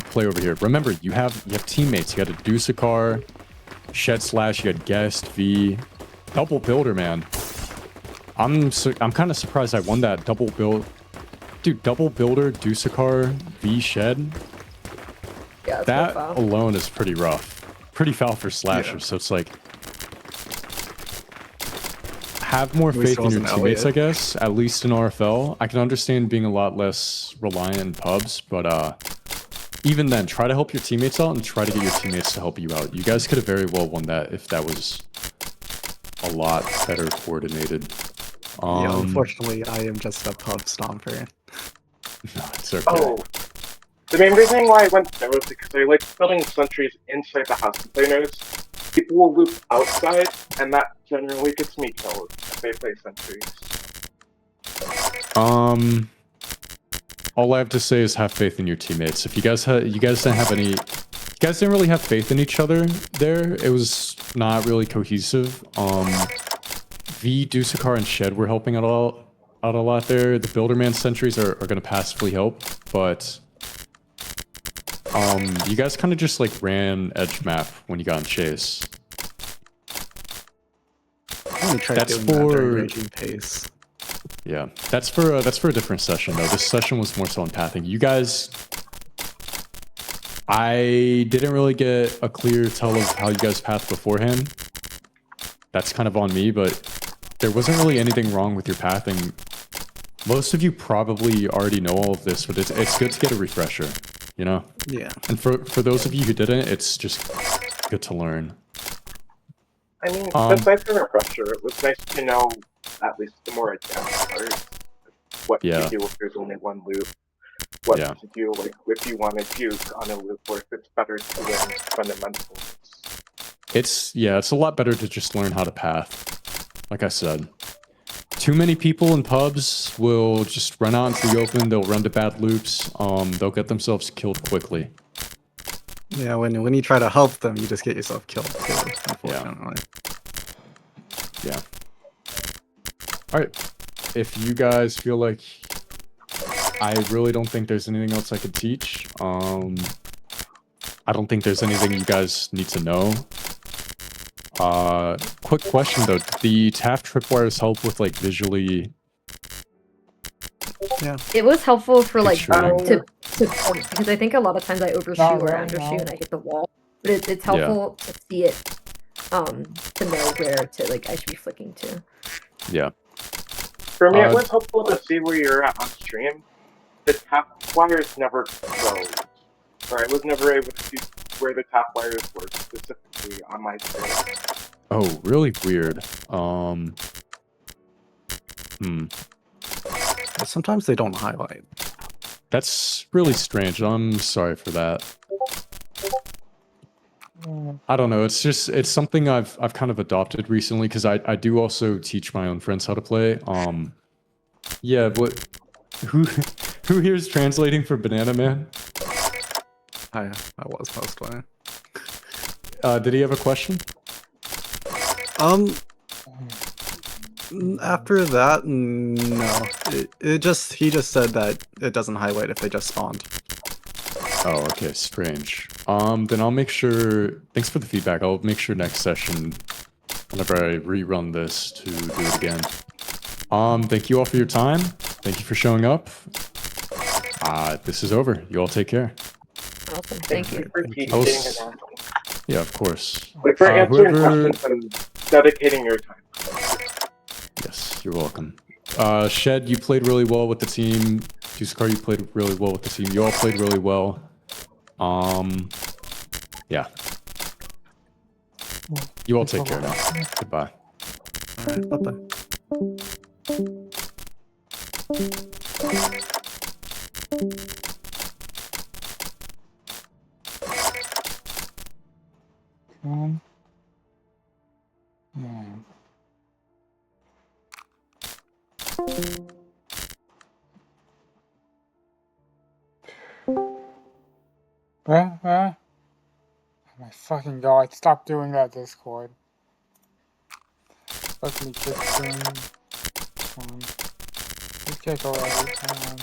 play over here. Remember, you have teammates. You got a Dusakar, Shed Slash. You got Guest, V, double builder, man. I'm kind of surprised I won that double build. Dude, double builder, Dusakar, V, Shed. Yeah, that alone is pretty rough. Pretty foul for Slasher. So it's like, have more faith in your teammates, I guess. At least in RFL, I can understand being a lot less reliant in pubs, but even then, try to help your teammates out and try to get your teammates to help you out. You guys could have very well won that if that was a lot better coordinated. Yeah, unfortunately, I am just a pub stomper. No, it's okay. Oh, the main reason why I went there was because I like building sentries inside the house. And they notice people will loop outside, and that generally gets me killed if they play sentries. All I have to say is have faith in your teammates. If you guys didn't really have faith in each other there. It was not really cohesive. V, Dusakar, and Shed were helping out a lot there. The Builderman sentries are going to passively help, but you guys kind of just like ran edge map when you got in chase. That's for raging pace. Yeah, that's for a different session though. This session was more so on pathing. You guys, I didn't really get a clear tell of how you guys pathed beforehand. That's kind of on me, but there wasn't really anything wrong with your pathing. Most of you probably already know all of this, but it's good to get a refresher, you know? Yeah. And for those of you who didn't, it's just good to learn. I mean, besides the refresher, it was nice to know at least the more advanced parts. What to do if there's only one loop. What to do like if you want to juke on a loop, or if it's better to learn fundamentals. It's a lot better to just learn how to path. Like I said, too many people in pubs will just run out into the open. They'll run to bad loops. They'll get themselves killed quickly. Yeah, when you try to help them, you just get yourself killed too, unfortunately. Yeah. Alright. If you guys feel like I really don't think there's anything else I could teach, I don't think there's anything you guys need to know. Quick question though, did the TAF tripwires help with like visually? Yeah. It was helpful for like Picturing. to point, because I think a lot of times I overshoot or undershoot and I hit the wall. But it's helpful to see it, to know where to like I should be flicking to. Yeah. For me, it was helpful to see where you're at on stream. The tap wires never closed, or I was never able to see where the tap wires were specifically on my screen. Oh, really weird. Sometimes they don't highlight. That's really strange. I'm sorry for that. I don't know. It's something I've kind of adopted recently because I do also teach my own friends how to play. Yeah, but who here is translating for Banana Man? I was mostly. Did he have a question? After that, no. He just said that it doesn't highlight if they just spawned. Oh, okay, strange. Then I'll make sure, thanks for the feedback, I'll make sure next session, whenever I rerun this, to do it again. Thank you all for your time, thank you for showing up. This is over, you all take care. Awesome, thank you. For teaching and yeah, of course. like for answering questions and dedicating your time. Yes, you're welcome. Shed, you played really well with the team. Dusakar, you played really well with the team. You all played really well. Yeah. You all take care now. Goodbye. Alright, bye-bye. Come on. Yeah. Oh my fucking god, stop doing that, Discord. Let me kick soon. Come on. Just kick already, come on.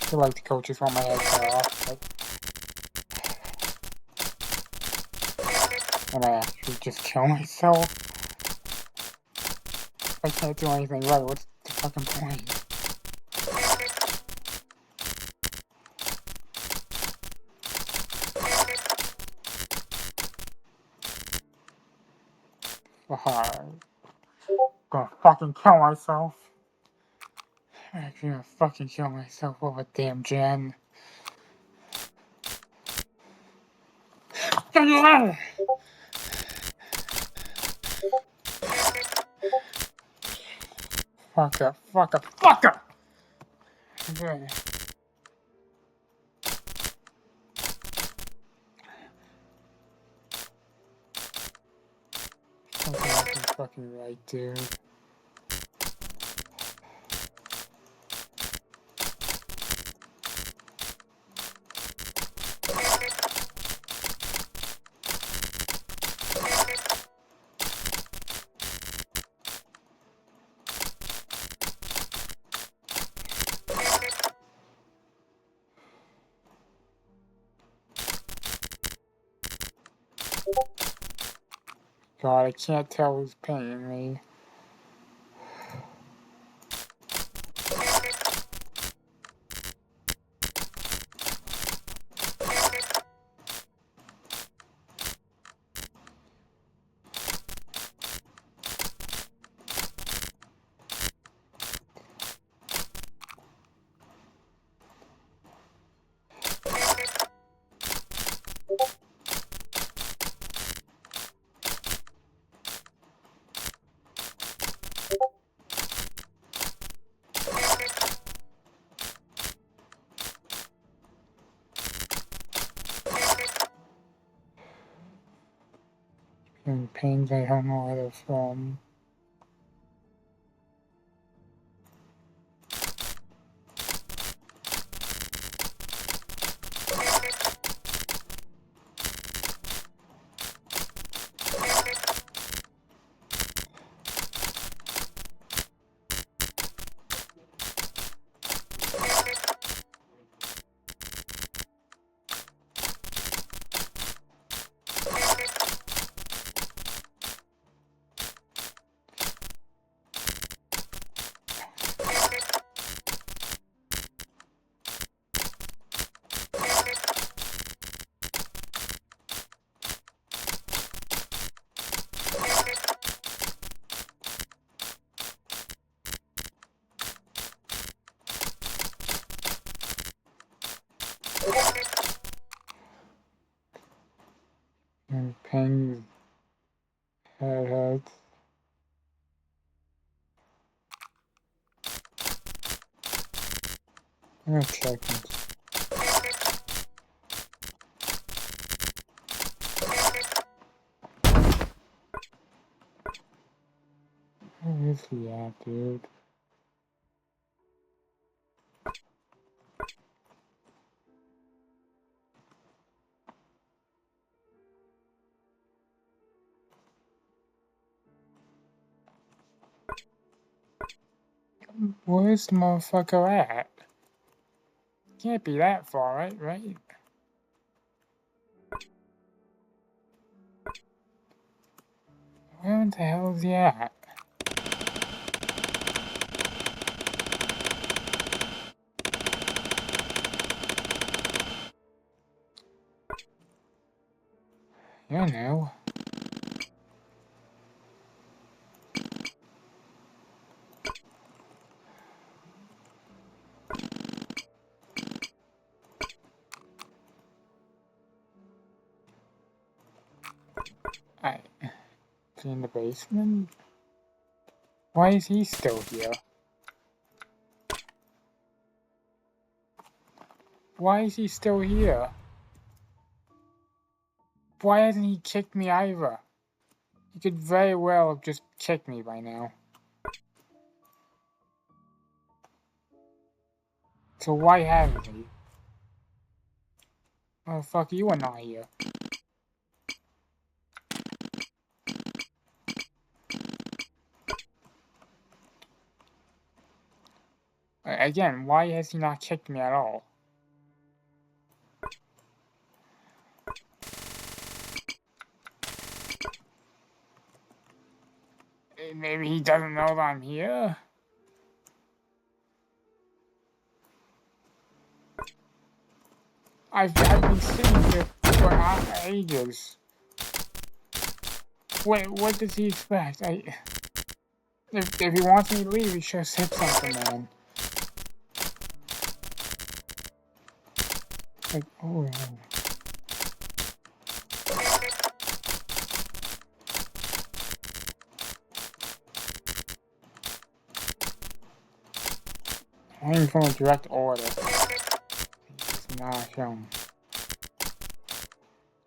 I feel like the coaches want my head cut off. And I actually just kill myself. I can't do anything right. What's the fucking point? I'm gonna fucking kill myself. I'm actually gonna fucking kill myself over damn Jen. Fucker, fucker, fucker! Okay. Something fucking right, dude. God, I can't tell who's paying me. And pains I don't know where they're from. And pains head hurts. I'm gonna check it. Where is he at, dude? Where's the motherfucker at? Can't be that far, right? Where the hell is he at? You know. Alright. Is he in the basement? Why is he still here? Why is he still here? Why hasn't he kicked me either? He could very well have just kicked me by now. So why haven't he? Motherfucker, you are not here. Again, why has he not kicked me at all? Maybe he doesn't know that I'm here? I've been sitting here for ages. Wait, what does he expect? If he wants me to leave, he should have said something, man. Like, oh. I'm aiming from a direct order. He's not shown.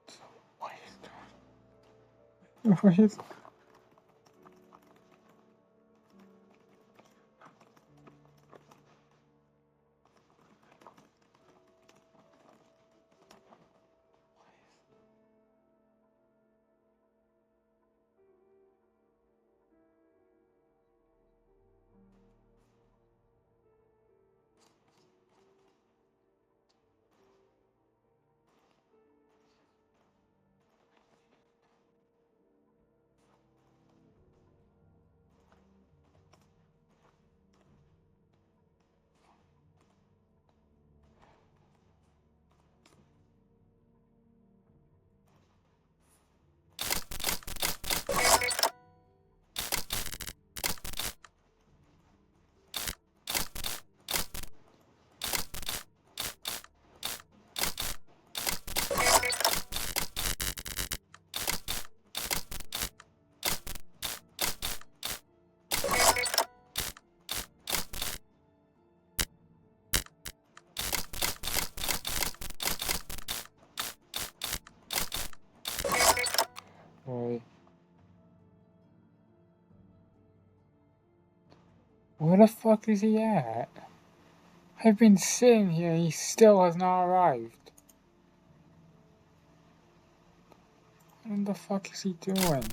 So, what is doing? What is... Boy. Where the fuck is he at? I've been sitting here and he still has not arrived. What the fuck is he doing?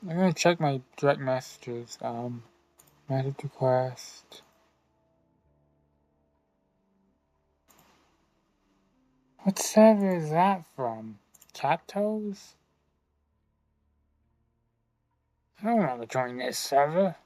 I'm gonna check my direct messages. Message request. What server is that from? Cat Toes? I don't want to join this server.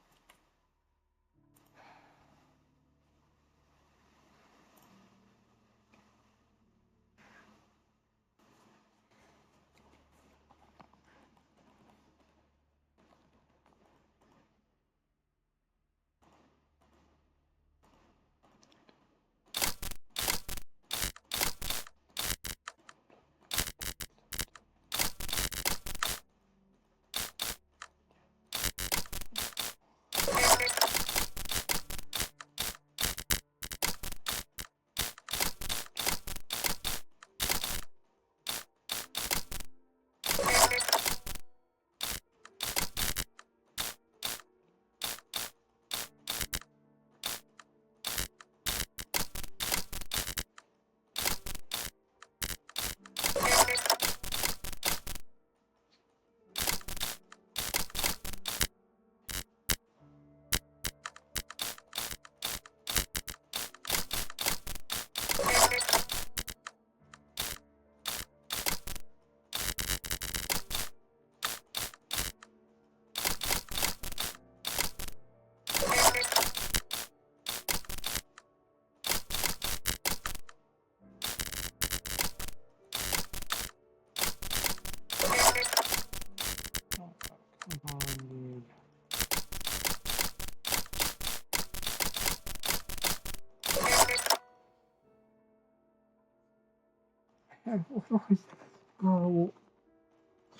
Bro.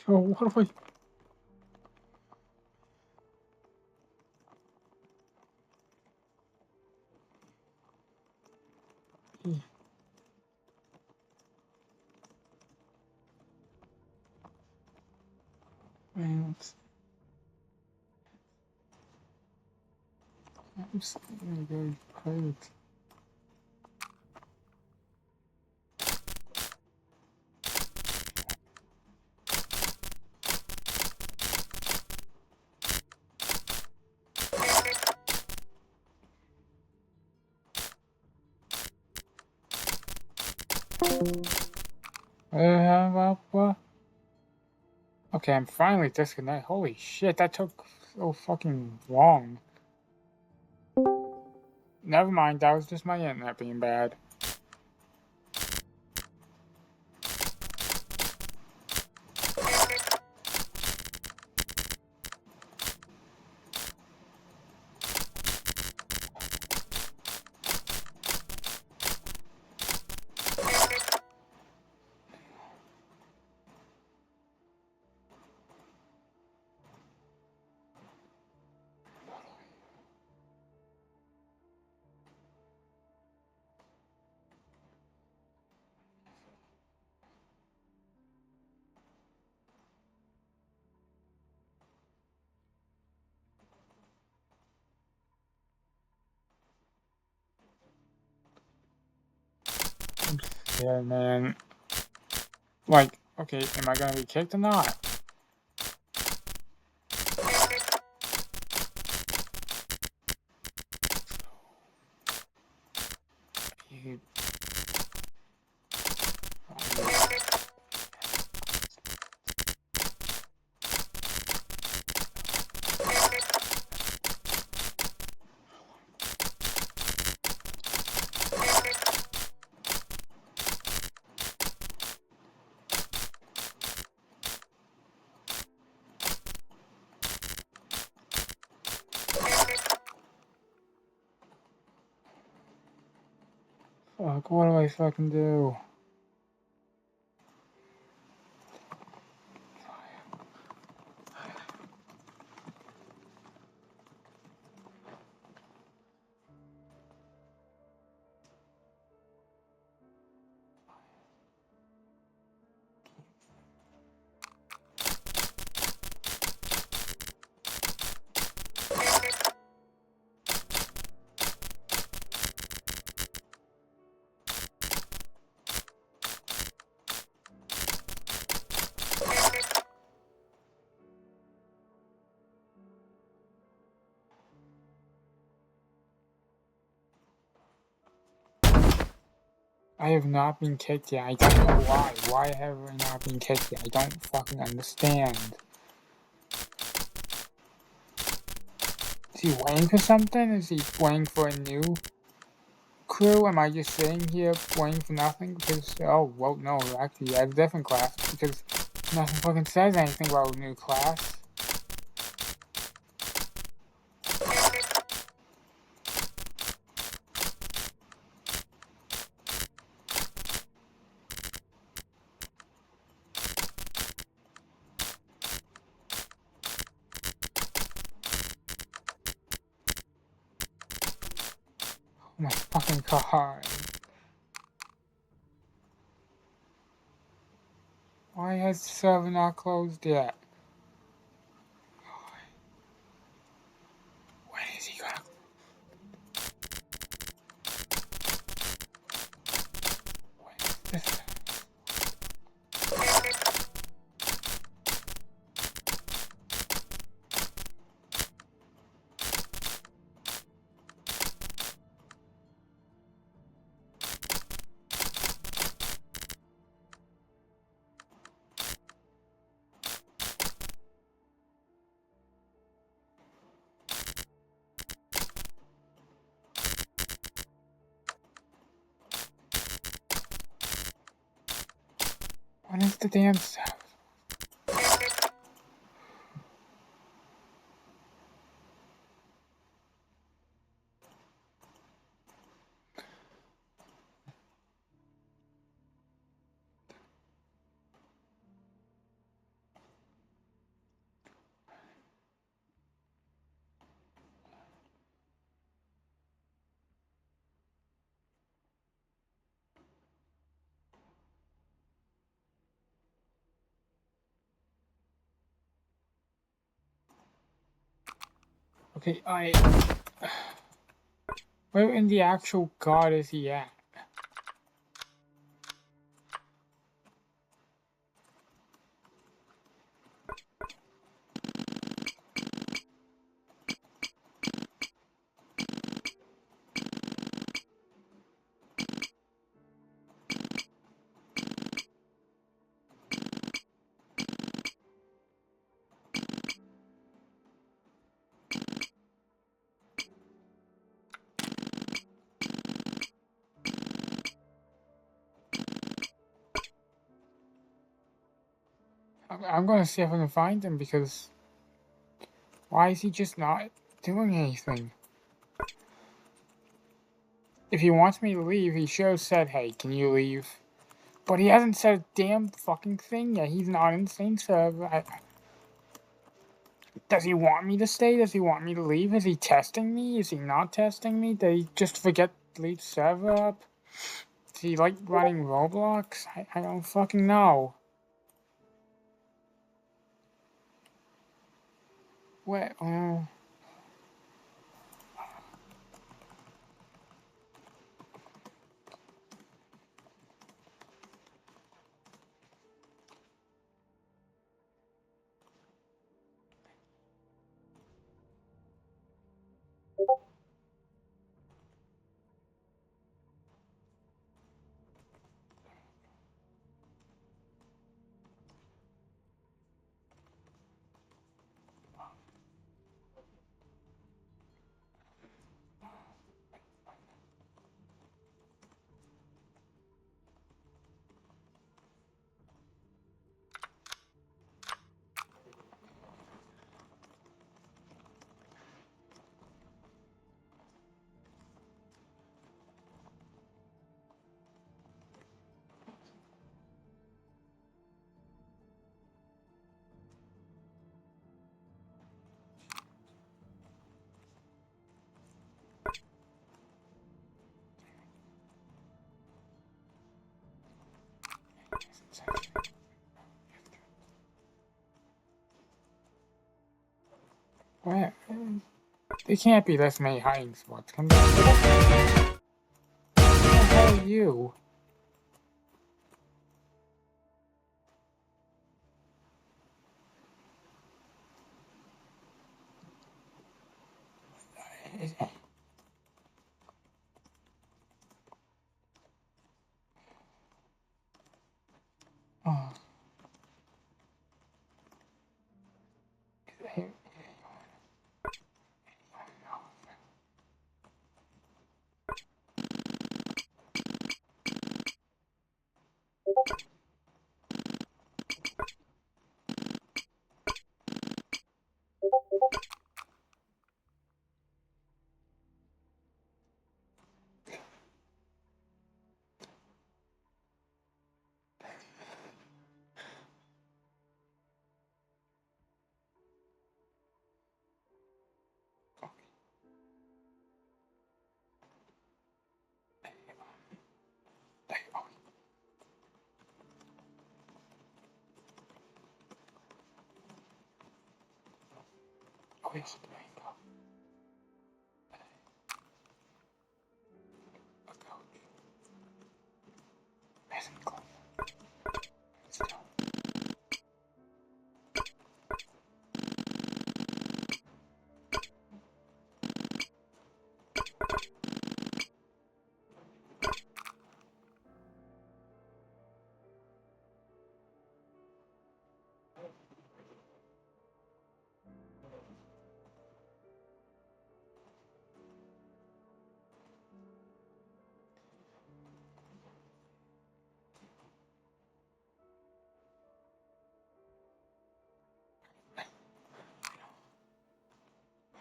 Yo, what do I... Man, I'm just gonna go crazy. What? Okay, I'm finally disconnected. Holy shit, that took so fucking long. Never mind, that was just my internet being bad. Yeah, man. Like, okay, am I gonna be kicked or not? You... Fuck, what do I fucking do? I have not been kicked yet. I don't know why. Why have I not been kicked yet? I don't fucking understand. Is he waiting for something? Is he waiting for a new crew? Am I just sitting here waiting for nothing? Because, oh, well, no, actually, that's a different class. Because nothing fucking says anything about a new class. Oh my fucking god. Why has the server not closed yet? When is he gonna... When is this... When is the damn server? Okay, where in the actual god is he at? I'm gonna see if I can find him, because why is he just not doing anything? If he wants me to leave, he should have said, hey, can you leave? But he hasn't said a damn fucking thing yet. He's not insane server. Does he want me to stay? Does he want me to leave? Is he testing me? Is he not testing me? Did he just forget to leave server up? Does he like running Roblox? I don't fucking know. What? What? There can't be this many hiding spots. Come back. Who the hell are you? Oh. Oh, yes, there you go. A coach. Peasant club. Still.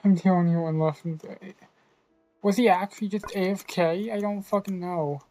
I'm the only one left in the... Was he actually just AFK? I don't fucking know.